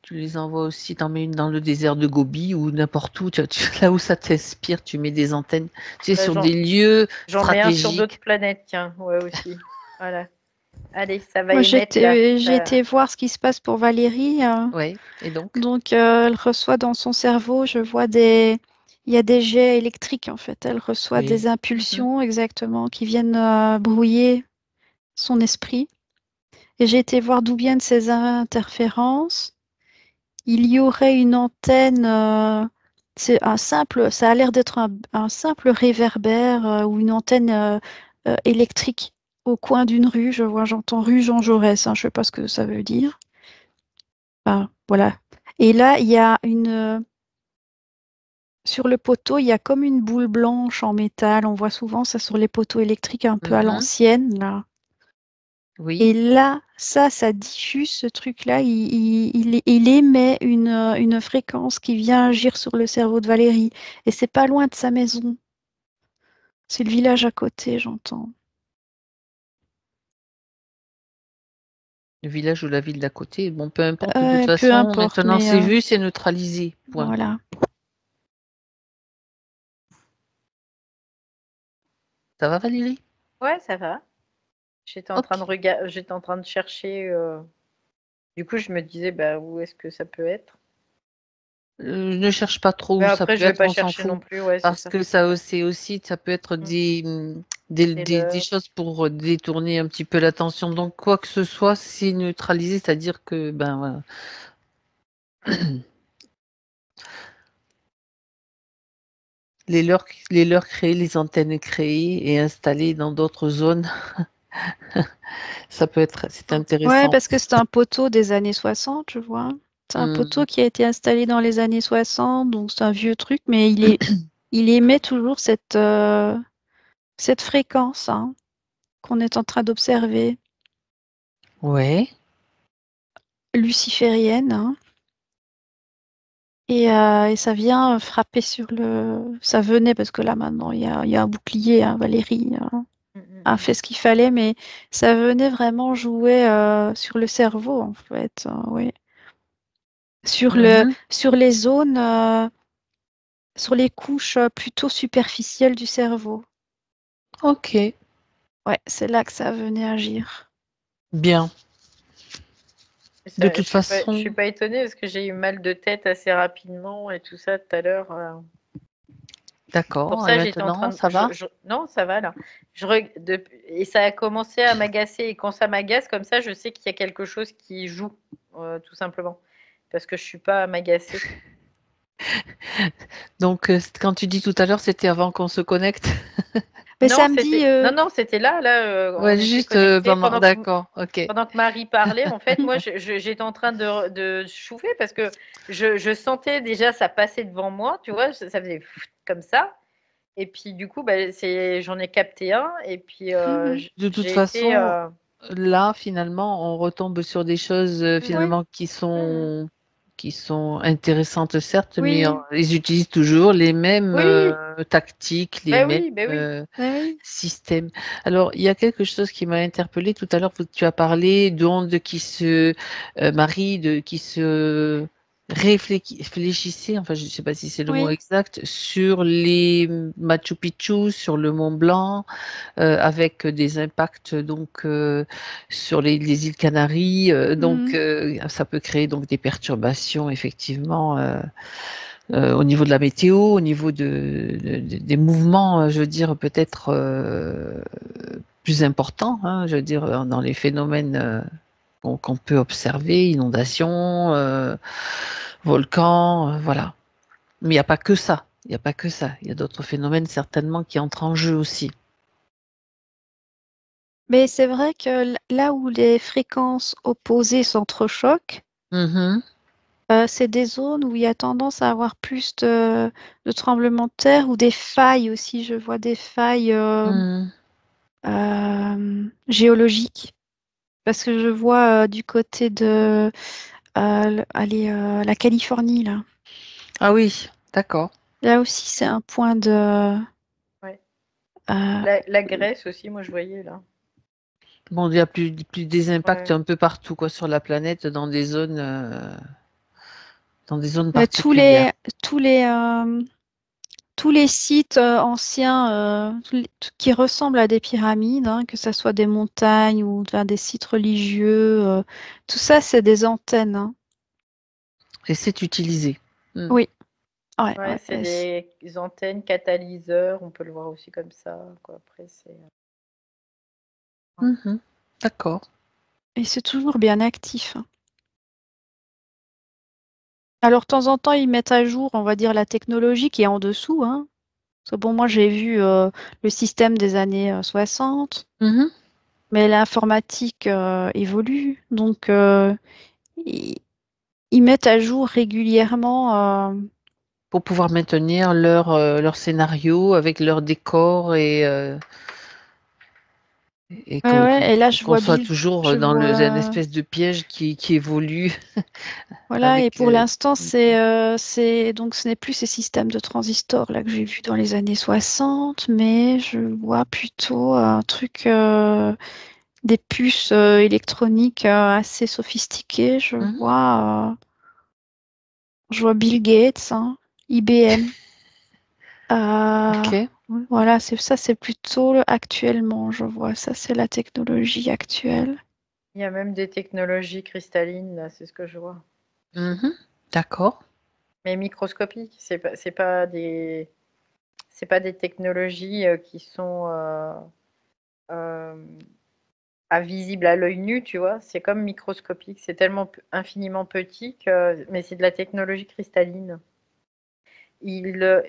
Speaker 1: Tu les envoies aussi, t'en mets une dans le désert de Gobi ou n'importe où, là où ça t'inspire, tu mets des antennes, tu sais,
Speaker 3: Bah,
Speaker 1: sur des lieux
Speaker 3: j'en mets un sur d'autres
Speaker 1: stratégiques.
Speaker 3: planètes, tiens, ouais, aussi. Voilà. Allez, ça va
Speaker 2: Moi,
Speaker 3: émettre, là.
Speaker 2: j'ai été voir ce qui se passe pour Valérie, hein.
Speaker 1: Ouais, et donc?
Speaker 2: Donc, elle reçoit dans son cerveau, je vois il y a des jets électriques en fait. Elle reçoit des
Speaker 1: Oui. Mhm.
Speaker 2: impulsions exactement qui viennent brouiller son esprit. Et j'ai été voir d'où viennent ces interférences. Il y aurait une antenne, ça a l'air d'être un simple réverbère ou une antenne électrique au coin d'une rue. J'entends rue Jean Jaurès, hein, je ne sais pas ce que ça veut dire. Enfin, voilà. Et là, il y a sur le poteau, il y a comme une boule blanche en métal. On voit souvent ça sur les poteaux électriques un peu à
Speaker 1: Mhm.
Speaker 2: l'ancienne, là. Et
Speaker 1: Oui.
Speaker 2: là, ça diffuse ce truc-là. Il émet une fréquence qui vient agir sur le cerveau de Valérie. Et c'est pas loin de sa maison. C'est le village à côté, j'entends.
Speaker 1: Le village ou la ville d'à côté, bon, peu importe, de toute
Speaker 2: Peu
Speaker 1: façon,
Speaker 2: importe,
Speaker 1: maintenant
Speaker 2: mais
Speaker 1: c'est vu, c'est neutralisé. Point.
Speaker 2: voilà.
Speaker 1: Ça va, Valérie?
Speaker 3: Ouais, ça va.
Speaker 1: Ok.
Speaker 3: J'étais en train de chercher. Du coup, je me disais, bah, où est-ce que ça peut être?
Speaker 1: Ne cherche pas trop
Speaker 3: Mais
Speaker 1: où ça
Speaker 3: après,
Speaker 1: peut
Speaker 3: je vais
Speaker 1: être,
Speaker 3: pas
Speaker 1: on s'en
Speaker 3: chercher non
Speaker 1: fout.
Speaker 3: plus, ouais, c'est
Speaker 1: Parce
Speaker 3: ça.
Speaker 1: que ça peut être
Speaker 3: Mm. Et
Speaker 1: des
Speaker 3: le...
Speaker 1: choses pour détourner un petit peu l'attention. Donc, quoi que ce soit, c'est neutralisé, c'est-à-dire que, ben, voilà. Les leurs créées, les antennes créées et installées dans d'autres zones, c'est
Speaker 2: Ouais,
Speaker 1: intéressant.
Speaker 2: parce que c'est un poteau des années 60, je vois. C'est un
Speaker 1: Hmm.
Speaker 2: poteau qui a été installé dans les années 60, donc c'est un vieux truc, mais il émet toujours cette fréquence, hein. qu'on est en train d'observer,
Speaker 1: Ouais.
Speaker 2: luciférienne, hein. Et ça vient frapper sur le... Ça venait, parce que là, maintenant, il y a un bouclier, hein, Valérie a fait ce qu'il fallait, mais ça venait vraiment jouer sur le cerveau, en fait, oui. Sur
Speaker 1: Mhm.
Speaker 2: sur les zones, sur les couches plutôt superficielles du cerveau.
Speaker 1: Ok.
Speaker 2: Ouais, c'est là que ça venait agir.
Speaker 1: Bien. De toute
Speaker 3: Je suis
Speaker 1: façon,
Speaker 3: pas étonnée parce que j'ai eu mal de tête assez rapidement et tout ça tout à l'heure. Pour
Speaker 1: d'accord. Et
Speaker 3: ça, j'étais en train
Speaker 1: maintenant,
Speaker 3: de.
Speaker 1: ça va?
Speaker 3: Non, ça va là. Et ça a commencé à m'agacer. Et quand ça m'agace comme ça, je sais qu'il y a quelque chose qui joue, tout simplement. Parce que je suis pas à m'agacer.
Speaker 1: Donc, quand tu dis tout à l'heure, c'était avant qu'on se connecte?
Speaker 2: Mais samedi,
Speaker 3: Non, c'était là,
Speaker 1: Ouais,
Speaker 3: on était
Speaker 1: juste
Speaker 3: connectés
Speaker 1: pendant. D'accord. Ok.
Speaker 3: pendant que Marie parlait. En fait, moi, j'étais en train de chauffer parce que je sentais déjà ça passer devant moi, tu vois, ça faisait comme ça. Et puis du coup, bah, j'en ai capté un. Et puis
Speaker 1: De toute
Speaker 3: j'ai été.
Speaker 1: façon, là, finalement, on retombe sur des choses
Speaker 3: Oui,
Speaker 1: finalement
Speaker 3: mhm.
Speaker 1: qui sont intéressantes, certes, mais
Speaker 2: oui,
Speaker 1: ils utilisent toujours les mêmes
Speaker 3: Oui,
Speaker 1: tactiques, les
Speaker 3: ben
Speaker 1: mêmes
Speaker 3: oui, ben oui.
Speaker 2: oui.
Speaker 1: systèmes. Alors, il y a quelque chose qui m'a interpellée tout à l'heure. Tu as parlé d'ondes qui se marient, qui se réfléchissaient, enfin, je ne sais pas si c'est le mot
Speaker 2: Oui.
Speaker 1: exact, sur les Machu Picchu, sur le Mont Blanc avec des impacts donc sur les îles Canaries. Donc
Speaker 2: Mhm.
Speaker 1: ça peut créer donc des perturbations effectivement au niveau de la météo, au niveau des mouvements, je veux dire peut-être plus importants, hein, je veux dire dans les phénomènes qu'on peut observer, inondations, volcans, voilà. Mais il n'y a pas que ça. Il n'y a pas que ça. Il y a d'autres phénomènes certainement qui entrent en jeu aussi.
Speaker 2: Mais c'est vrai que là où les fréquences opposées s'entrechoquent,
Speaker 1: Mhm.
Speaker 2: c'est des zones où il y a tendance à avoir plus de tremblements de terre ou des failles aussi. Je vois des failles
Speaker 1: Mhm.
Speaker 2: géologiques. Parce que je vois du côté de allez, la Californie, là.
Speaker 1: Ah oui, d'accord.
Speaker 2: Là aussi, c'est un point de...
Speaker 3: Ouais.
Speaker 2: euh,
Speaker 3: La Grèce aussi, moi je voyais là.
Speaker 1: Bon, il y a plus des impacts
Speaker 3: Ouais.
Speaker 1: un peu partout quoi, sur la planète, dans des zones
Speaker 2: euh, tous les,
Speaker 1: particulières.
Speaker 2: tous les, euh, tous les sites anciens qui ressemblent à des pyramides, hein, que ce soit des montagnes ou enfin, des sites religieux, tout ça, c'est des antennes, hein.
Speaker 1: Et c'est utilisé. Mm.
Speaker 2: Oui, ouais,
Speaker 3: Ouais,
Speaker 2: ouais.
Speaker 3: c'est des antennes catalyseurs, on peut le voir aussi comme ça, quoi. Après, ouais.
Speaker 1: Mhm. D'accord.
Speaker 2: Et c'est toujours bien actif, hein. Alors, de temps en temps, ils mettent à jour, on va dire, la technologie qui est en dessous, hein. Parce que bon, moi, j'ai vu le système des années 60,
Speaker 1: Mhm.
Speaker 2: mais l'informatique évolue. Donc, ils, ils mettent à jour régulièrement.
Speaker 1: Pour pouvoir maintenir leur scénario avec leur décor et
Speaker 2: Ouais, ouais, et là, je
Speaker 1: qu'on
Speaker 2: vois
Speaker 1: soit
Speaker 2: Bill.
Speaker 1: toujours
Speaker 2: Je
Speaker 1: dans une
Speaker 2: vois.
Speaker 1: espèce de piège qui évolue
Speaker 2: Voilà, et
Speaker 1: avec.
Speaker 2: pour l'instant, c'est donc ce n'est plus ces systèmes de transistors là que j'ai vus dans les années 60, mais je vois plutôt un truc, des puces électroniques assez sophistiquées.
Speaker 1: Mhm.
Speaker 2: Je vois Bill Gates, hein, IBM. Euh,
Speaker 1: Ok.
Speaker 2: oui, voilà, c'est ça, c'est plutôt actuellement, je vois. Ça, c'est la technologie actuelle.
Speaker 3: Il y a même des technologies cristallines, là, c'est ce que je vois.
Speaker 1: Mhm. D'accord.
Speaker 3: Mais microscopiques, c'est pas des technologies qui sont euh, visibles à l'œil nu, tu vois. C'est comme microscopique, c'est tellement infiniment petit mais c'est de la technologie cristalline.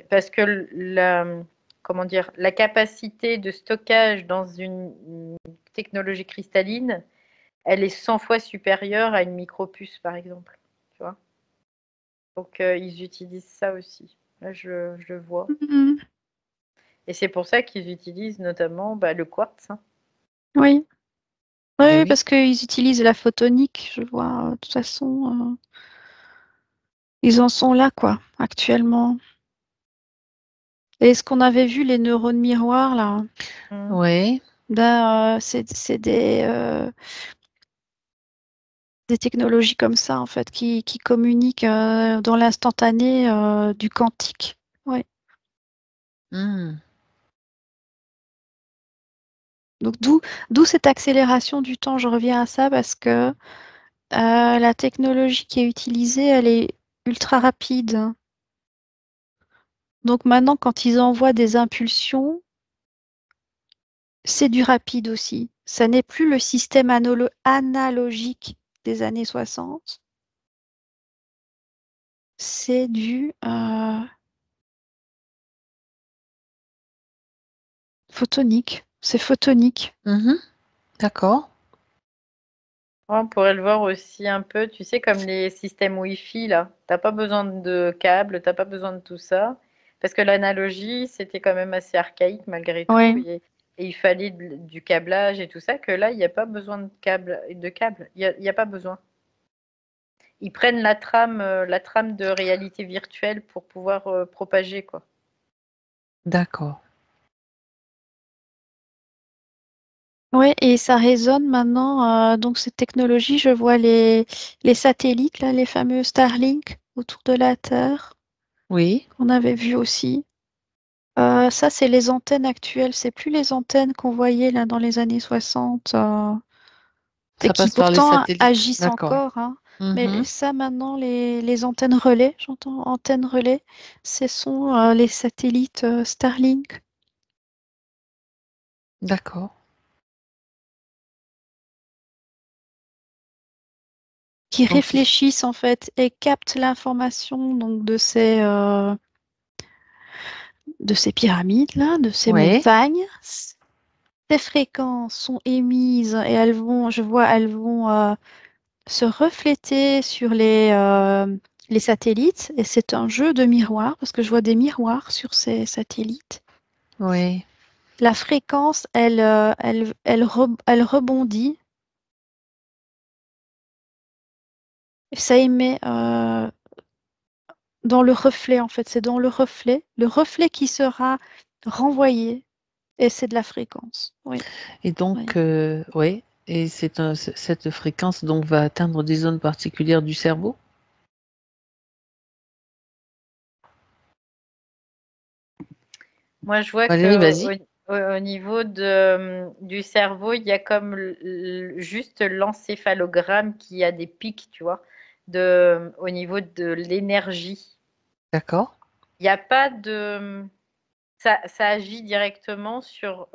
Speaker 3: Parce que comment dire, la capacité de stockage dans une technologie cristalline, elle est 100 fois supérieure à une micropuce, par exemple. Tu vois. Donc, ils utilisent ça aussi. Là, je le vois.
Speaker 2: Mhm.
Speaker 3: Et c'est pour ça qu'ils utilisent notamment bah, le quartz, hein.
Speaker 2: Oui.
Speaker 1: Eh
Speaker 2: Oui,
Speaker 1: oui.
Speaker 2: parce qu'ils utilisent la photonique, je vois. De toute façon, ils en sont là, quoi, actuellement. Et ce qu'on avait vu, les neurones miroirs, là,
Speaker 1: Ouais.
Speaker 2: ben, c'est des technologies comme ça, en fait, qui communiquent dans l'instantané du quantique. Ouais.
Speaker 1: Hmm.
Speaker 2: Donc, d'où cette accélération du temps. Je reviens à ça parce que la technologie qui est utilisée, elle est ultra rapide. Donc maintenant, quand ils envoient des impulsions, c'est du rapide aussi. Ça n'est plus le système analogique des années 60. C'est du photonique. C'est photonique.
Speaker 1: Mhm. D'accord.
Speaker 3: Ouais, on pourrait le voir aussi un peu, tu sais, comme les systèmes Wi-Fi, là. T'as pas besoin de câbles, t'as pas besoin de tout ça. Parce que l'analogie, c'était quand même assez archaïque malgré tout.
Speaker 2: Oui.
Speaker 3: Et il fallait du câblage et tout ça, que là, il n'y a pas besoin de câble. Il y a pas besoin. Ils prennent la trame de réalité virtuelle pour pouvoir propager, quoi.
Speaker 1: D'accord.
Speaker 2: Oui, et ça résonne maintenant. Donc cette technologie, je vois les satellites, là, les fameux Starlink autour de la Terre,
Speaker 1: Oui.
Speaker 2: qu'on avait vu aussi. Ça, c'est les antennes actuelles. C'est plus les antennes qu'on voyait là dans les années 60 et
Speaker 1: Ça
Speaker 2: qui
Speaker 1: passe par les
Speaker 2: pourtant
Speaker 1: satellites.
Speaker 2: agissent
Speaker 1: D'accord.
Speaker 2: encore, hein. Mais
Speaker 1: Mhm.
Speaker 2: ça, maintenant, les antennes relais, j'entends antennes relais, ce sont les satellites Starlink.
Speaker 1: D'accord.
Speaker 2: Qui
Speaker 1: Donc,
Speaker 2: réfléchissent en fait et captent l'information donc de ces pyramides là, de ces
Speaker 1: ouais.
Speaker 2: montagnes. Ces fréquences sont émises et elles vont, je vois, elles vont se refléter sur les satellites et c'est un jeu de miroirs parce que je vois des miroirs sur ces satellites.
Speaker 1: Ouais.
Speaker 2: La fréquence, elle rebondit et ça émet dans le reflet, en fait. C'est dans le reflet qui sera renvoyé et c'est de la fréquence. Oui,
Speaker 1: Et donc,
Speaker 2: oui.
Speaker 1: ouais. Et cette fréquence donc va atteindre des zones particulières du cerveau.
Speaker 3: Moi, je vois
Speaker 1: Valérie,
Speaker 3: que
Speaker 1: vas-y.
Speaker 3: au niveau du cerveau, il y a comme juste l'encéphalogramme qui a des pics, tu vois, au niveau de l'énergie.
Speaker 1: D'accord.
Speaker 3: Il n'y a pas de... ça agit directement sur,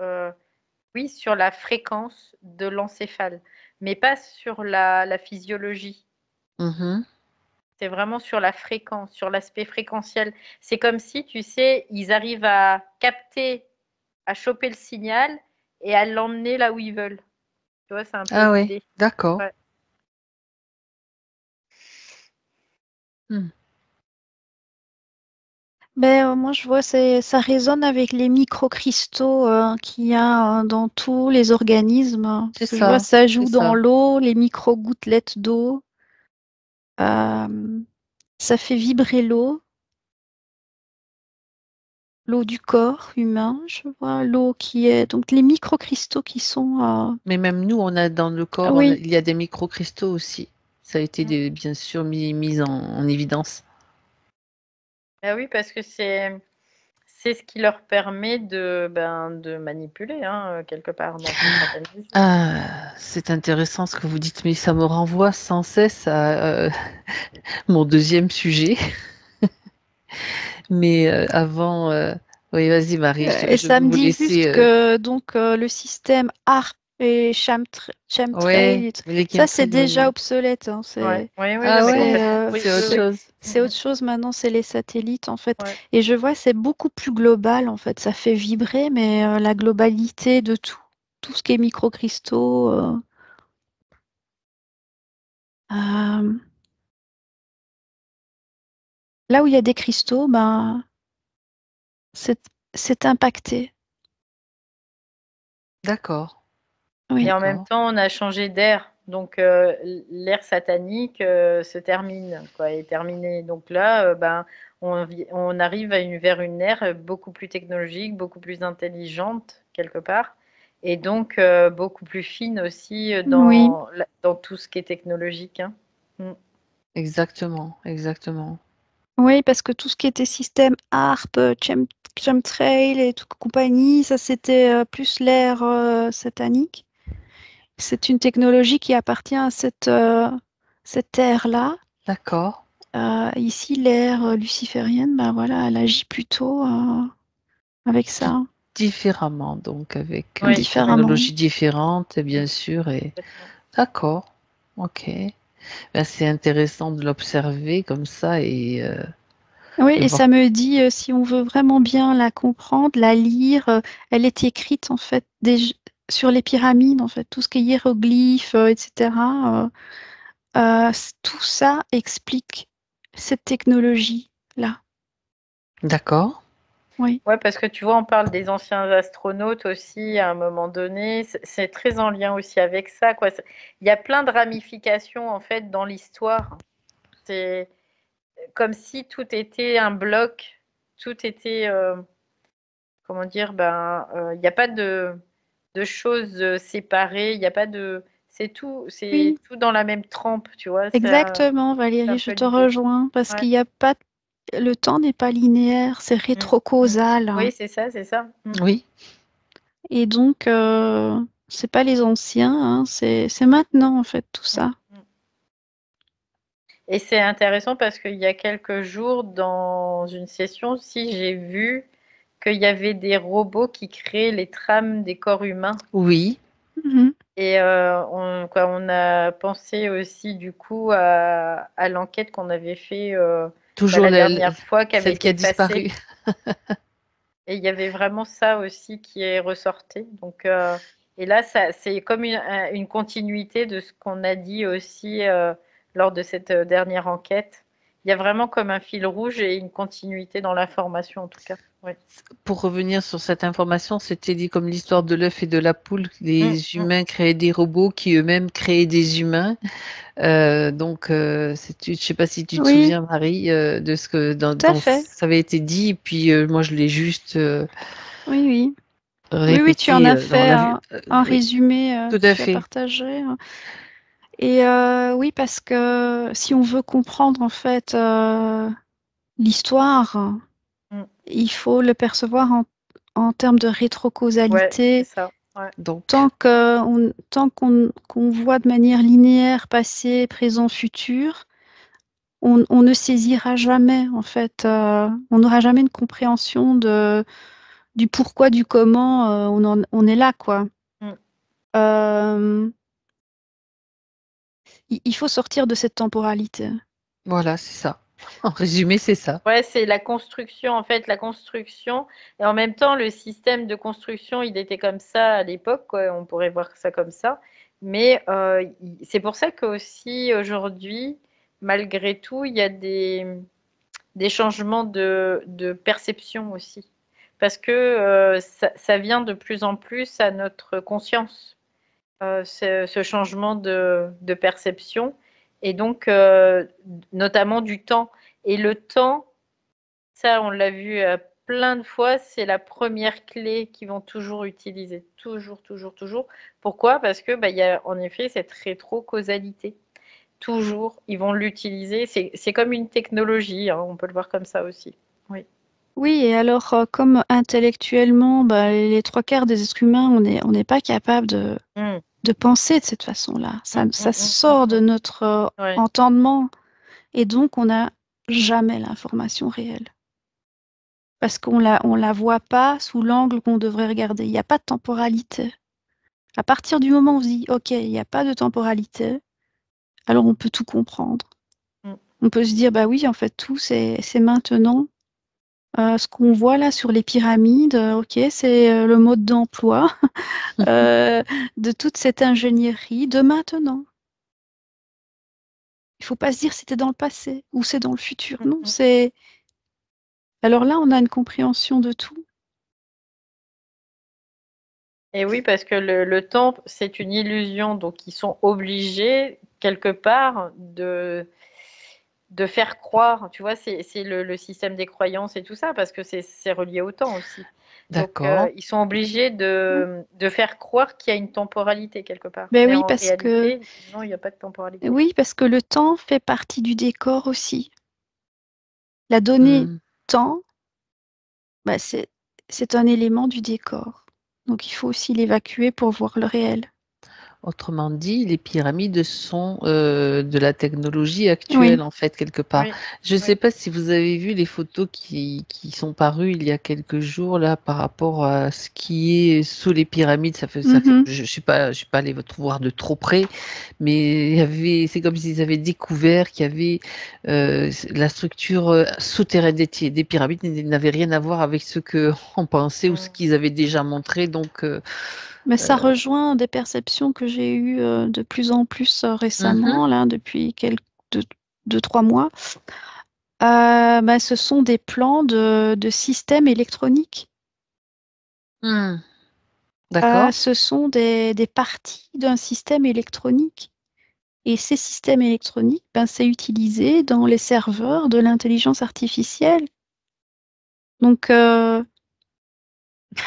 Speaker 3: oui, sur la fréquence de l'encéphale, mais pas sur la physiologie.
Speaker 1: Mhm.
Speaker 3: C'est vraiment sur la fréquence, sur l'aspect fréquentiel. C'est comme si, tu sais, ils arrivent à capter, à choper le signal et à l'emmener là où ils veulent. Tu vois, c'est un peu
Speaker 1: Ah ouais.
Speaker 3: l'idée.
Speaker 1: D'accord.
Speaker 3: Ouais.
Speaker 1: Hmm.
Speaker 2: Ben, moi, je vois, ça résonne avec les microcristaux qu'il y a dans tous les organismes.
Speaker 1: C'est
Speaker 2: Parce que je vois,
Speaker 1: ça.
Speaker 2: ça
Speaker 1: C'est
Speaker 2: joue dans
Speaker 1: ça.
Speaker 2: l'eau, les micro-gouttelettes d'eau. Euh, Ça fait vibrer l'eau du corps humain, je vois, l'eau qui est... Donc, les microcristaux qui sont...
Speaker 1: Mais même nous, on a dans le corps,
Speaker 2: Oui,
Speaker 1: il y a des microcristaux aussi. Ça a été bien sûr mis en évidence.
Speaker 3: Ah oui, parce que c'est ce qui leur permet de manipuler, hein, quelque part, dans une certaine mesure.
Speaker 1: Ah, c'est intéressant ce que vous dites, mais ça me renvoie sans cesse à mon deuxième sujet. Mais avant, oui, vas-y Marie,
Speaker 2: et
Speaker 1: je
Speaker 2: ça
Speaker 1: vais
Speaker 2: me
Speaker 1: vous
Speaker 2: dit
Speaker 1: laisser.
Speaker 2: juste que donc le système ARP et
Speaker 1: Ouais,
Speaker 2: chemtrail,
Speaker 1: les
Speaker 2: ça c'est
Speaker 1: chemtrails,
Speaker 2: déjà
Speaker 1: oui.
Speaker 2: obsolète, hein,
Speaker 3: Ouais. Oui, oui, non,
Speaker 1: Ah
Speaker 3: mais
Speaker 1: ouais,
Speaker 3: complètement. Oui,
Speaker 1: c'est
Speaker 3: oui,
Speaker 1: autre
Speaker 3: oui.
Speaker 1: chose.
Speaker 2: c'est autre chose maintenant, c'est les satellites en fait.
Speaker 3: Ouais.
Speaker 2: Et je vois c'est beaucoup plus global en fait, ça fait vibrer, mais la globalité de tout ce qui est microcristaux. Euh, Là où il y a des cristaux, ben c'est impacté.
Speaker 1: D'accord.
Speaker 2: Oui.
Speaker 3: Et en même
Speaker 1: D'accord.
Speaker 3: temps, on a changé d'ère. Donc, l'ère satanique se termine, quoi, est terminée. Donc là, on arrive vers une ère beaucoup plus technologique, beaucoup plus intelligente, quelque part. Et donc, beaucoup plus fine aussi
Speaker 2: Oui.
Speaker 3: dans tout ce qui est technologique. Hein. Mm.
Speaker 1: Exactement, exactement.
Speaker 2: Oui, parce que tout ce qui était système ARP, chemtrail et toute compagnie, ça c'était plus l'ère satanique. C'est une technologie qui appartient à cette ère-là.
Speaker 1: D'accord.
Speaker 2: Ici, l'ère luciférienne, ben voilà, elle agit plutôt avec
Speaker 1: Di-
Speaker 2: ça,
Speaker 1: Différemment, donc avec
Speaker 3: Oui,
Speaker 1: des
Speaker 2: différemment.
Speaker 1: technologies différentes, bien sûr. Et
Speaker 3: complètement.
Speaker 1: d'accord. Ok. Ben, c'est intéressant de l'observer comme ça
Speaker 2: Oui,
Speaker 1: et
Speaker 2: et
Speaker 1: voir.
Speaker 2: ça me dit, si on veut vraiment bien la comprendre, la lire, elle est écrite en fait sur les pyramides, en fait, tout ce qui est hiéroglyphes, etc. Tout ça explique cette technologie-là.
Speaker 1: D'accord.
Speaker 2: Oui,
Speaker 3: Ouais, parce que tu vois, on parle des anciens astronautes aussi à un moment donné. C'est très en lien aussi avec ça, quoi. Il y a plein de ramifications en fait dans l'histoire. C'est comme si tout était un bloc, tout était, comment dire, il n'y a pas de choses séparées, il n'y a pas de, c'est
Speaker 2: oui,
Speaker 3: tout dans la même trempe, tu vois.
Speaker 2: exactement,
Speaker 3: C'est un
Speaker 2: Valérie, je
Speaker 3: peu
Speaker 2: te
Speaker 3: l'idée.
Speaker 2: rejoins, parce
Speaker 3: Ouais.
Speaker 2: qu'il n'y a pas, le temps n'est pas linéaire, c'est
Speaker 3: Mm, mm.
Speaker 2: rétrocausal, hein.
Speaker 3: Oui, c'est ça, c'est ça. Mm,
Speaker 1: Oui.
Speaker 2: Et donc, c'est pas les anciens, hein, c'est maintenant en fait tout
Speaker 3: mm,
Speaker 2: ça.
Speaker 3: mm. Et c'est intéressant parce qu'il y a quelques jours, dans une session aussi, j'ai vu qu'il y avait des robots qui créaient les trames des corps humains.
Speaker 1: Oui.
Speaker 2: Mhm.
Speaker 3: Et on a pensé aussi du coup à l'enquête qu'on avait fait
Speaker 1: Toujours
Speaker 3: la dernière fois, qui avait
Speaker 1: celle qui
Speaker 3: été
Speaker 1: a disparu.
Speaker 3: passée. Et il y avait vraiment ça aussi qui est ressorti. Donc, et là, c'est comme une continuité de ce qu'on a dit aussi lors de cette dernière enquête. Il y a vraiment comme un fil rouge et une continuité dans l'information, en tout cas. Oui.
Speaker 1: Pour revenir sur cette information, c'était dit comme l'histoire de l'œuf et de la poule.
Speaker 3: Mm,
Speaker 1: Les
Speaker 3: mm.
Speaker 1: humains créaient des robots qui eux-mêmes créaient des humains. Je ne sais pas si tu te
Speaker 2: Oui,
Speaker 1: souviens, Marie, de ce que
Speaker 2: tout à fait.
Speaker 1: ça avait été dit. Et puis moi, je l'ai juste
Speaker 2: Oui, oui. Oui, oui, tu en
Speaker 1: répété
Speaker 2: as
Speaker 1: dans
Speaker 2: fait
Speaker 1: la vue.
Speaker 2: un
Speaker 1: Oui,
Speaker 2: résumé,
Speaker 1: tout à
Speaker 2: tu as
Speaker 1: fait.
Speaker 2: partagé. Et oui, parce que si on veut comprendre en fait l'histoire,
Speaker 3: Mm.
Speaker 2: il faut le percevoir en termes de
Speaker 3: Ouais, c'est
Speaker 2: rétrocausalité.
Speaker 3: ça. Ouais.
Speaker 1: Donc,
Speaker 2: Tant qu'on voit de manière linéaire passé, présent, futur, on ne saisira jamais, en fait, on n'aura jamais une compréhension du pourquoi, du comment on est là, quoi.
Speaker 3: Mm.
Speaker 2: Euh, il faut sortir de cette temporalité.
Speaker 1: voilà, c'est ça. En résumé, c'est ça.
Speaker 3: Ouais, c'est la construction, en fait, la construction. Et en même temps, le système de construction, il était comme ça à l'époque, quoi. On pourrait voir ça comme ça. Mais c'est pour ça qu'aussi, aujourd'hui, malgré tout, il y a des changements de perception aussi. Parce que ça vient de plus en plus à notre conscience, ce changement de perception. Et donc, notamment du temps. Et le temps, ça, on l'a vu plein de fois, c'est la première clé qu'ils vont toujours utiliser. Toujours, toujours, toujours. Pourquoi? Parce que il y a en effet cette rétro-causalité. Toujours, ils vont l'utiliser. C'est comme une technologie, hein, on peut le voir comme ça aussi. Oui.
Speaker 2: Oui, et alors, comme intellectuellement, bah, les trois quarts des êtres humains, on n'est pas capable
Speaker 3: Mm,
Speaker 2: de penser de cette façon-là.
Speaker 3: mm,
Speaker 2: Ça
Speaker 3: mm, mm,
Speaker 2: sort de notre
Speaker 3: ouais.
Speaker 2: entendement et donc on n'a jamais l'information réelle. Parce on la voit pas sous l'angle qu'on devrait regarder. Il n'y a pas de temporalité. À partir du moment où on se dit, OK, il n'y a pas de temporalité, alors on peut tout comprendre.
Speaker 3: Mm,
Speaker 2: On peut se dire, bah oui, en fait, tout, c'est maintenant. Ce qu'on voit là sur les pyramides, OK, c'est le mode d'emploi de toute cette ingénierie de maintenant. Il faut pas se dire c'était dans le passé ou c'est dans le futur.
Speaker 3: mm,
Speaker 2: Non,
Speaker 3: mm.
Speaker 2: c'est. Alors là, on a une compréhension de tout.
Speaker 3: Et oui, parce que le temps, c'est une illusion, donc ils sont obligés, quelque part, de faire croire, tu vois, c'est le système des croyances et tout ça, parce que c'est relié au temps aussi. Donc,
Speaker 1: D'accord.
Speaker 3: ils sont obligés de faire croire qu'il y a une temporalité quelque part.
Speaker 2: Ben
Speaker 3: Mais
Speaker 2: oui,
Speaker 3: en
Speaker 2: parce que
Speaker 3: réalité, non, il n'y a pas de temporalité.
Speaker 2: le temps fait partie du décor aussi. La donnée
Speaker 1: Hmm.
Speaker 2: temps, bah, c'est un élément du décor. Donc il faut aussi l'évacuer pour voir le réel.
Speaker 1: Autrement dit, les pyramides sont de la technologie actuelle,
Speaker 2: Oui,
Speaker 1: en fait, quelque part.
Speaker 3: Oui,
Speaker 1: Je ne sais
Speaker 3: oui.
Speaker 1: pas si vous avez vu les photos qui sont parues il y a quelques jours, là, par rapport à ce qui est sous les pyramides.
Speaker 2: Mhm.
Speaker 1: Je ne suis pas allée voir de trop près, mais c'est comme s'ils avaient découvert qu'il y avait la structure souterraine des pyramides n'avait rien à voir avec ce que on pensait ou ce
Speaker 3: Mm.
Speaker 1: qu'ils avaient déjà montré. Donc,
Speaker 2: Mais ça rejoint des perceptions que j'ai eues de plus en plus
Speaker 1: mhm.
Speaker 2: récemment, là, depuis deux, 3 mois. Bah, ce sont des plans de systèmes électroniques.
Speaker 1: Hmm. D'accord.
Speaker 2: Ce sont des parties d'un système électronique. Et ces systèmes électroniques, ben, c'est utilisé dans les serveurs de l'intelligence artificielle. Donc,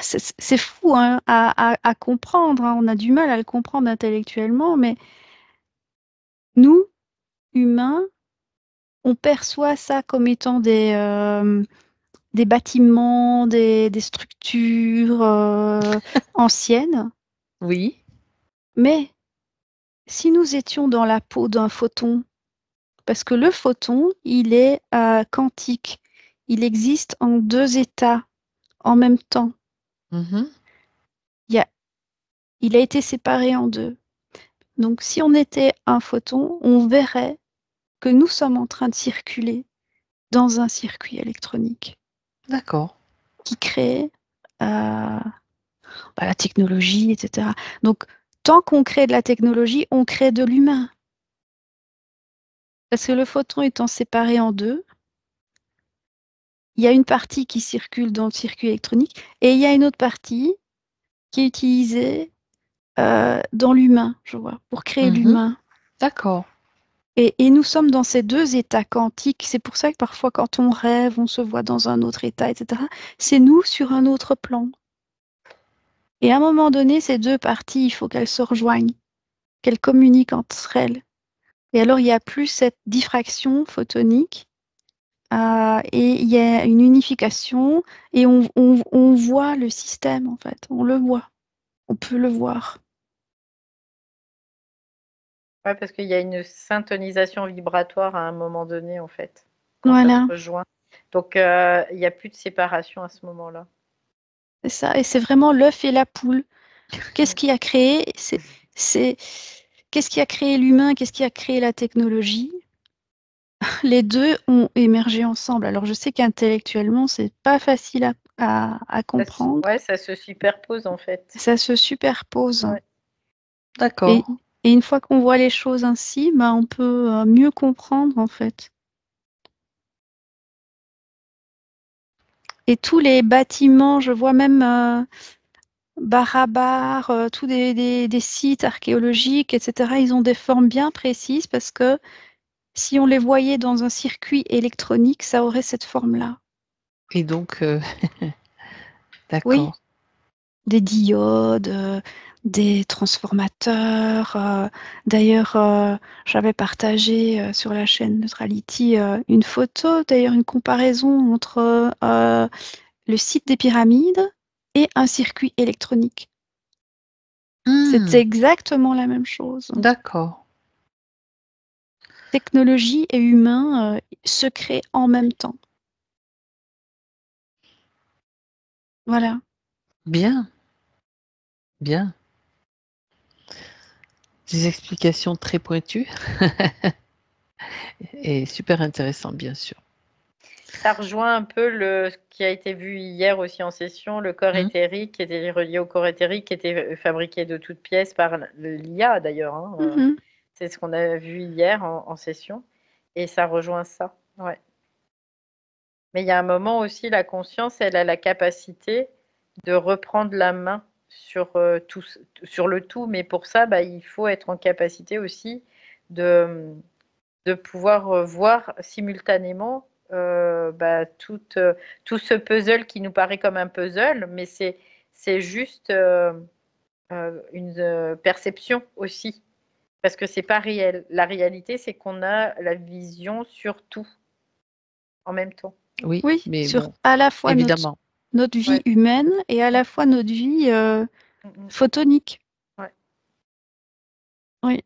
Speaker 2: c'est fou hein, à comprendre, hein. On a du mal à le comprendre intellectuellement, mais nous, humains, on perçoit ça comme étant des bâtiments, des structures anciennes.
Speaker 1: Oui.
Speaker 2: Mais si nous étions dans la peau d'un photon, parce que le photon, il est quantique, il existe en 2 états en même temps.
Speaker 1: Mhm.
Speaker 2: Il y a- il a été séparé en deux. Donc, si on était un photon, on verrait que nous sommes en train de circuler dans un circuit électronique
Speaker 1: D'accord.
Speaker 2: qui crée la technologie, etc. Donc, tant qu'on crée de la technologie, on crée de l'humain. Parce que le photon étant séparé en deux, il y a une partie qui circule dans le circuit électronique et il y a une autre partie qui est utilisée dans l'humain, je vois, pour créer
Speaker 1: Mhm.
Speaker 2: l'humain.
Speaker 1: D'accord.
Speaker 2: Et nous sommes dans ces 2 états quantiques. C'est pour ça que parfois, quand on rêve, on se voit dans un autre état, etc. C'est nous sur un autre plan. Et à un moment donné, ces deux parties, il faut qu'elles se rejoignent, qu'elles communiquent entre elles. Et alors, il n'y a plus cette diffraction photonique, et il y a une unification, et on voit le système, en fait. On le voit. On peut le voir.
Speaker 3: Ouais, parce qu'il y a une syntonisation vibratoire à un moment donné, en fait, quand ça se
Speaker 2: Voilà,
Speaker 3: rejoint. Donc, il n'y a plus de séparation à ce moment-là.
Speaker 2: c'est ça. Et c'est vraiment l'œuf et la poule. Qu'est-ce
Speaker 3: Mm.
Speaker 2: qui a créé? C'est qu'est-ce qui a créé l'humain? Qu'est-ce qui a créé la technologie? Les deux ont émergé ensemble. Alors, je sais qu'intellectuellement, c'est pas facile à comprendre.
Speaker 3: Ouais, ça se superpose, en fait.
Speaker 2: Ça se superpose.
Speaker 3: Ouais.
Speaker 2: Et,
Speaker 1: D'accord.
Speaker 2: et une fois qu'on voit les choses ainsi, ben, on peut mieux comprendre, en fait. Et tous les bâtiments, je vois même Barabar, tous des sites archéologiques, etc., ils ont des formes bien précises parce que si on les voyait dans un circuit électronique, ça aurait cette forme-là.
Speaker 1: Et donc,
Speaker 2: Oui,
Speaker 1: d'accord.
Speaker 2: des diodes, des transformateurs. D'ailleurs, j'avais partagé sur la chaîne Neutrality une photo, d'ailleurs une comparaison entre le site des pyramides et un circuit électronique. C'est
Speaker 1: Hmm.
Speaker 2: exactement la même chose.
Speaker 1: D'accord.
Speaker 2: Technologie et humain se créent en même temps. Voilà.
Speaker 1: Bien. Bien. Des explications très pointues et super intéressantes, bien sûr.
Speaker 3: Ça rejoint un peu ce qui a été vu hier aussi en session, le corps
Speaker 1: Hmm.
Speaker 3: éthérique qui était relié au corps éthérique, qui était fabriqué de toutes pièces par l'IA d'ailleurs, hein.
Speaker 2: Mhm.
Speaker 3: C'est ce qu'on a vu hier en session. Et ça rejoint ça. Ouais. Mais il y a un moment aussi, la conscience, elle a la capacité de reprendre la main sur le tout, mais pour ça, il faut être en capacité aussi de pouvoir voir simultanément tout ce puzzle qui nous paraît comme un puzzle, mais c'est juste une perception aussi, parce que c'est pas réel. La réalité, c'est qu'on a la vision sur tout en même temps.
Speaker 1: Oui,
Speaker 2: Oui,
Speaker 1: mais
Speaker 2: sur
Speaker 1: bon,
Speaker 2: à la fois
Speaker 1: évidemment.
Speaker 2: notre vie
Speaker 3: Ouais.
Speaker 2: humaine et à la fois notre vie photonique.
Speaker 3: Ouais.
Speaker 2: Oui.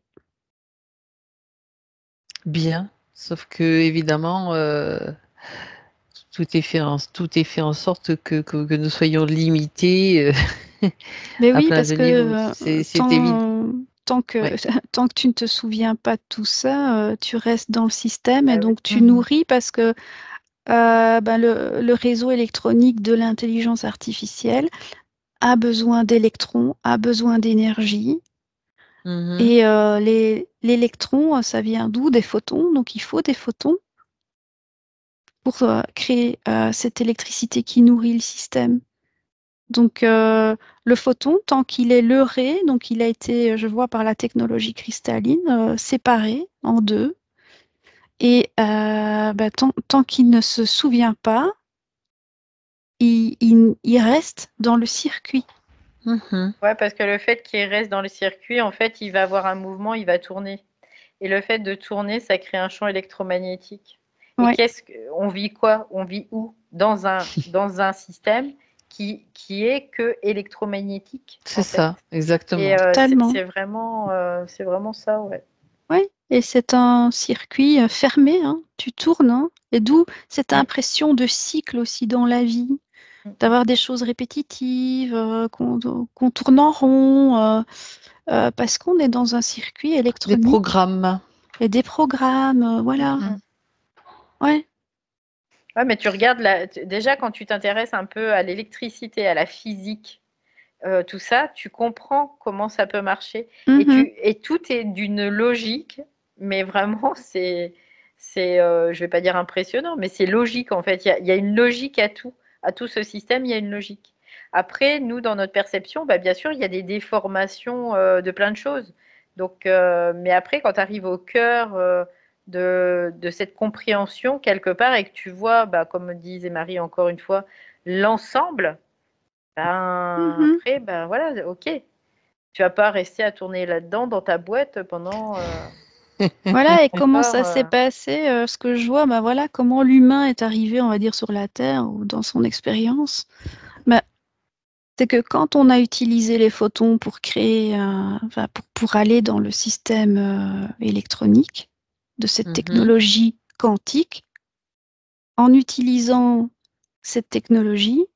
Speaker 1: Bien, sauf que évidemment, tout est fait en sorte que nous soyons limités
Speaker 2: Mais
Speaker 1: à
Speaker 2: oui,
Speaker 1: plein
Speaker 2: parce
Speaker 1: de niveaux.
Speaker 2: que
Speaker 1: C'est évident.
Speaker 2: tant que
Speaker 1: Ouais.
Speaker 2: tant que tu ne te souviens pas de tout ça, tu restes dans le système et
Speaker 3: Ah oui.
Speaker 2: donc tu
Speaker 1: Mhm.
Speaker 2: nourris parce que le réseau électronique de l'intelligence artificielle a besoin d'électrons, a besoin d'énergie.
Speaker 1: Mhm.
Speaker 2: Et l'électron, ça vient d'où? Des photons. Donc il faut des photons pour créer cette électricité qui nourrit le système. Donc le photon, tant qu'il est leurré, donc il a été, je vois par la technologie cristalline, séparé en deux. Et tant qu'il ne se souvient pas, il reste dans le circuit.
Speaker 1: Mhm.
Speaker 3: Ouais, parce que le fait qu'il reste dans le circuit, en fait, il va avoir un mouvement, il va tourner. Et le fait de tourner, ça crée un champ électromagnétique. Et
Speaker 2: Ouais.
Speaker 3: on vit quoi? On vit où? Dans un système qui est que électromagnétique,
Speaker 1: C'est
Speaker 3: en fait.
Speaker 1: ça, exactement.
Speaker 3: Et
Speaker 2: Totalement.
Speaker 3: c'est vraiment ça, ouais.
Speaker 2: Oui, et c'est un circuit fermé, hein. Tu tournes, hein. Et d'où cette
Speaker 3: Mm.
Speaker 2: impression de cycle aussi dans la vie, d'avoir des choses répétitives, qu'on tourne en rond, parce qu'on est dans un circuit
Speaker 1: Des
Speaker 2: électronique
Speaker 1: programmes.
Speaker 2: et des programmes, voilà.
Speaker 1: Mhm.
Speaker 2: Ouais.
Speaker 3: Ouais, mais tu regardes déjà quand tu t'intéresses un peu à l'électricité, à la physique, tout ça, tu comprends comment ça peut marcher.
Speaker 2: Mhm.
Speaker 3: Et tout est d'une logique, mais vraiment, je vais pas dire impressionnant, mais c'est logique en fait. Il y a une logique à tout ce système, il y a une logique. Après, nous, dans notre perception, bien sûr, il y a des déformations de plein de choses. Donc, mais après, quand tu arrives au cœur de cette compréhension quelque part et que tu vois, comme disait Marie encore une fois, l'ensemble,
Speaker 2: Mhm.
Speaker 3: après, voilà, ok. Tu vas pas rester à tourner là-dedans dans ta boîte pendant
Speaker 2: Voilà, et comment
Speaker 3: encore.
Speaker 2: ça s'est passé, ce que je vois, voilà, comment l'humain est arrivé, on va dire, sur la Terre ou dans son expérience. Bah, c'est que quand on a utilisé les photons pour créer, pour aller dans le système électronique de cette
Speaker 1: Mhm.
Speaker 2: technologie quantique, en utilisant cette technologie,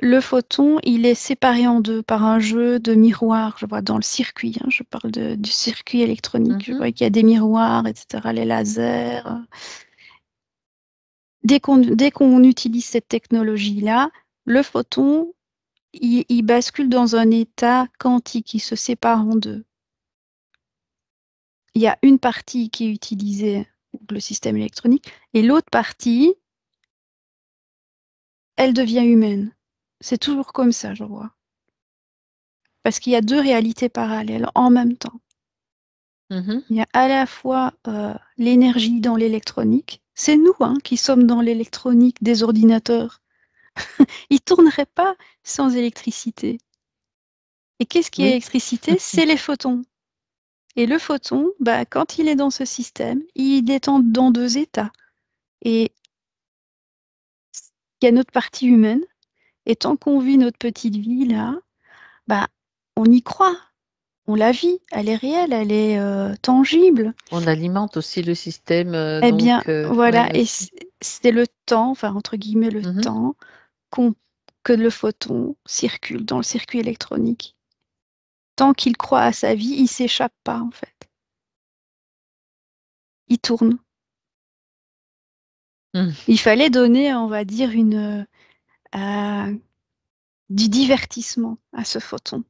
Speaker 2: le photon, il est séparé en deux par un jeu de miroirs, je vois dans le circuit, hein, je parle du circuit électronique, je
Speaker 1: Mhm.
Speaker 2: vois qu'il y a des miroirs, etc., les lasers. Dès qu'on utilise cette technologie-là, le photon, il bascule dans un état quantique, il se sépare en deux. Il y a une partie qui est utilisée pour le système électronique et l'autre partie, elle devient humaine. C'est toujours comme ça, je vois. Parce qu'il y a deux réalités parallèles en même temps.
Speaker 1: Mhm.
Speaker 2: Il y a à la fois l'énergie dans l'électronique. C'est nous qui sommes dans l'électronique des ordinateurs. Ils ne tourneraient pas sans électricité. Et qu'est-ce qui est
Speaker 1: Oui.
Speaker 2: l'électricité? C'est les photons. Et le photon, quand il est dans ce système, il est dans deux états. Et il y a notre partie humaine. Et tant qu'on vit notre petite vie là, on y croit. On la vit. Elle est réelle, elle est tangible.
Speaker 1: On alimente aussi le système,
Speaker 2: Eh bien,
Speaker 1: donc
Speaker 2: voilà.
Speaker 1: oui
Speaker 2: Et
Speaker 1: aussi.
Speaker 2: c'est le temps, enfin, entre guillemets, le
Speaker 1: Mhm.
Speaker 2: temps que le photon circule dans le circuit électronique. Tant qu'il croit à sa vie, il s'échappe pas, en fait. Il tourne.
Speaker 1: Mhm.
Speaker 2: Il fallait donner, on va dire, du divertissement à ce photon,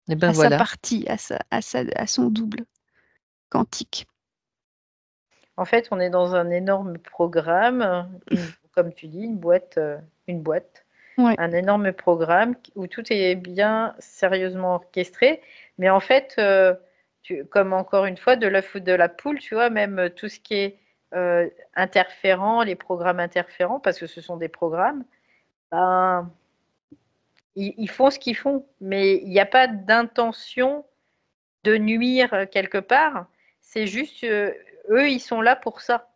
Speaker 1: Et ben
Speaker 2: à sa
Speaker 1: voilà.
Speaker 2: partie, à son double quantique.
Speaker 3: En fait, on est dans un énorme programme, comme tu dis, une boîte, une boîte.
Speaker 2: Ouais.
Speaker 3: un énorme programme où tout est bien sérieusement orchestré. Mais en fait, comme encore une fois, de l'œuf ou de la poule, tu vois, même tout ce qui est interférent, les programmes interférents, parce que ce sont des programmes, ben, ils font ce qu'ils font. Mais il n'y a pas d'intention de nuire quelque part. C'est juste, eux, ils sont là pour ça.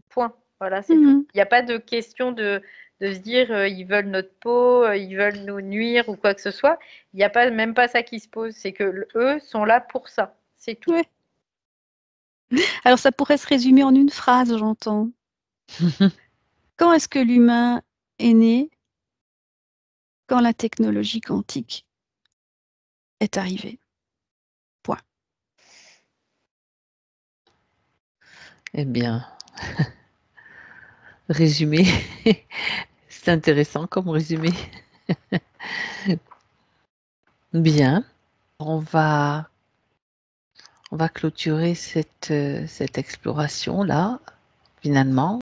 Speaker 3: Point. Voilà, c'est tout. Il n'y a pas de question de se dire ils veulent notre peau, ils veulent nous nuire ou quoi que ce soit. Il n'y a pas, même pas ça qui se pose. C'est que eux sont là pour ça. C'est tout.
Speaker 2: Ouais. Alors ça pourrait se résumer en une phrase, j'entends. Quand est-ce que l'humain est né? Quand la technologie quantique est arrivée. Point.
Speaker 1: Eh bien, résumé. C'est intéressant comme résumé. Bien. On va clôturer cette exploration-là, finalement.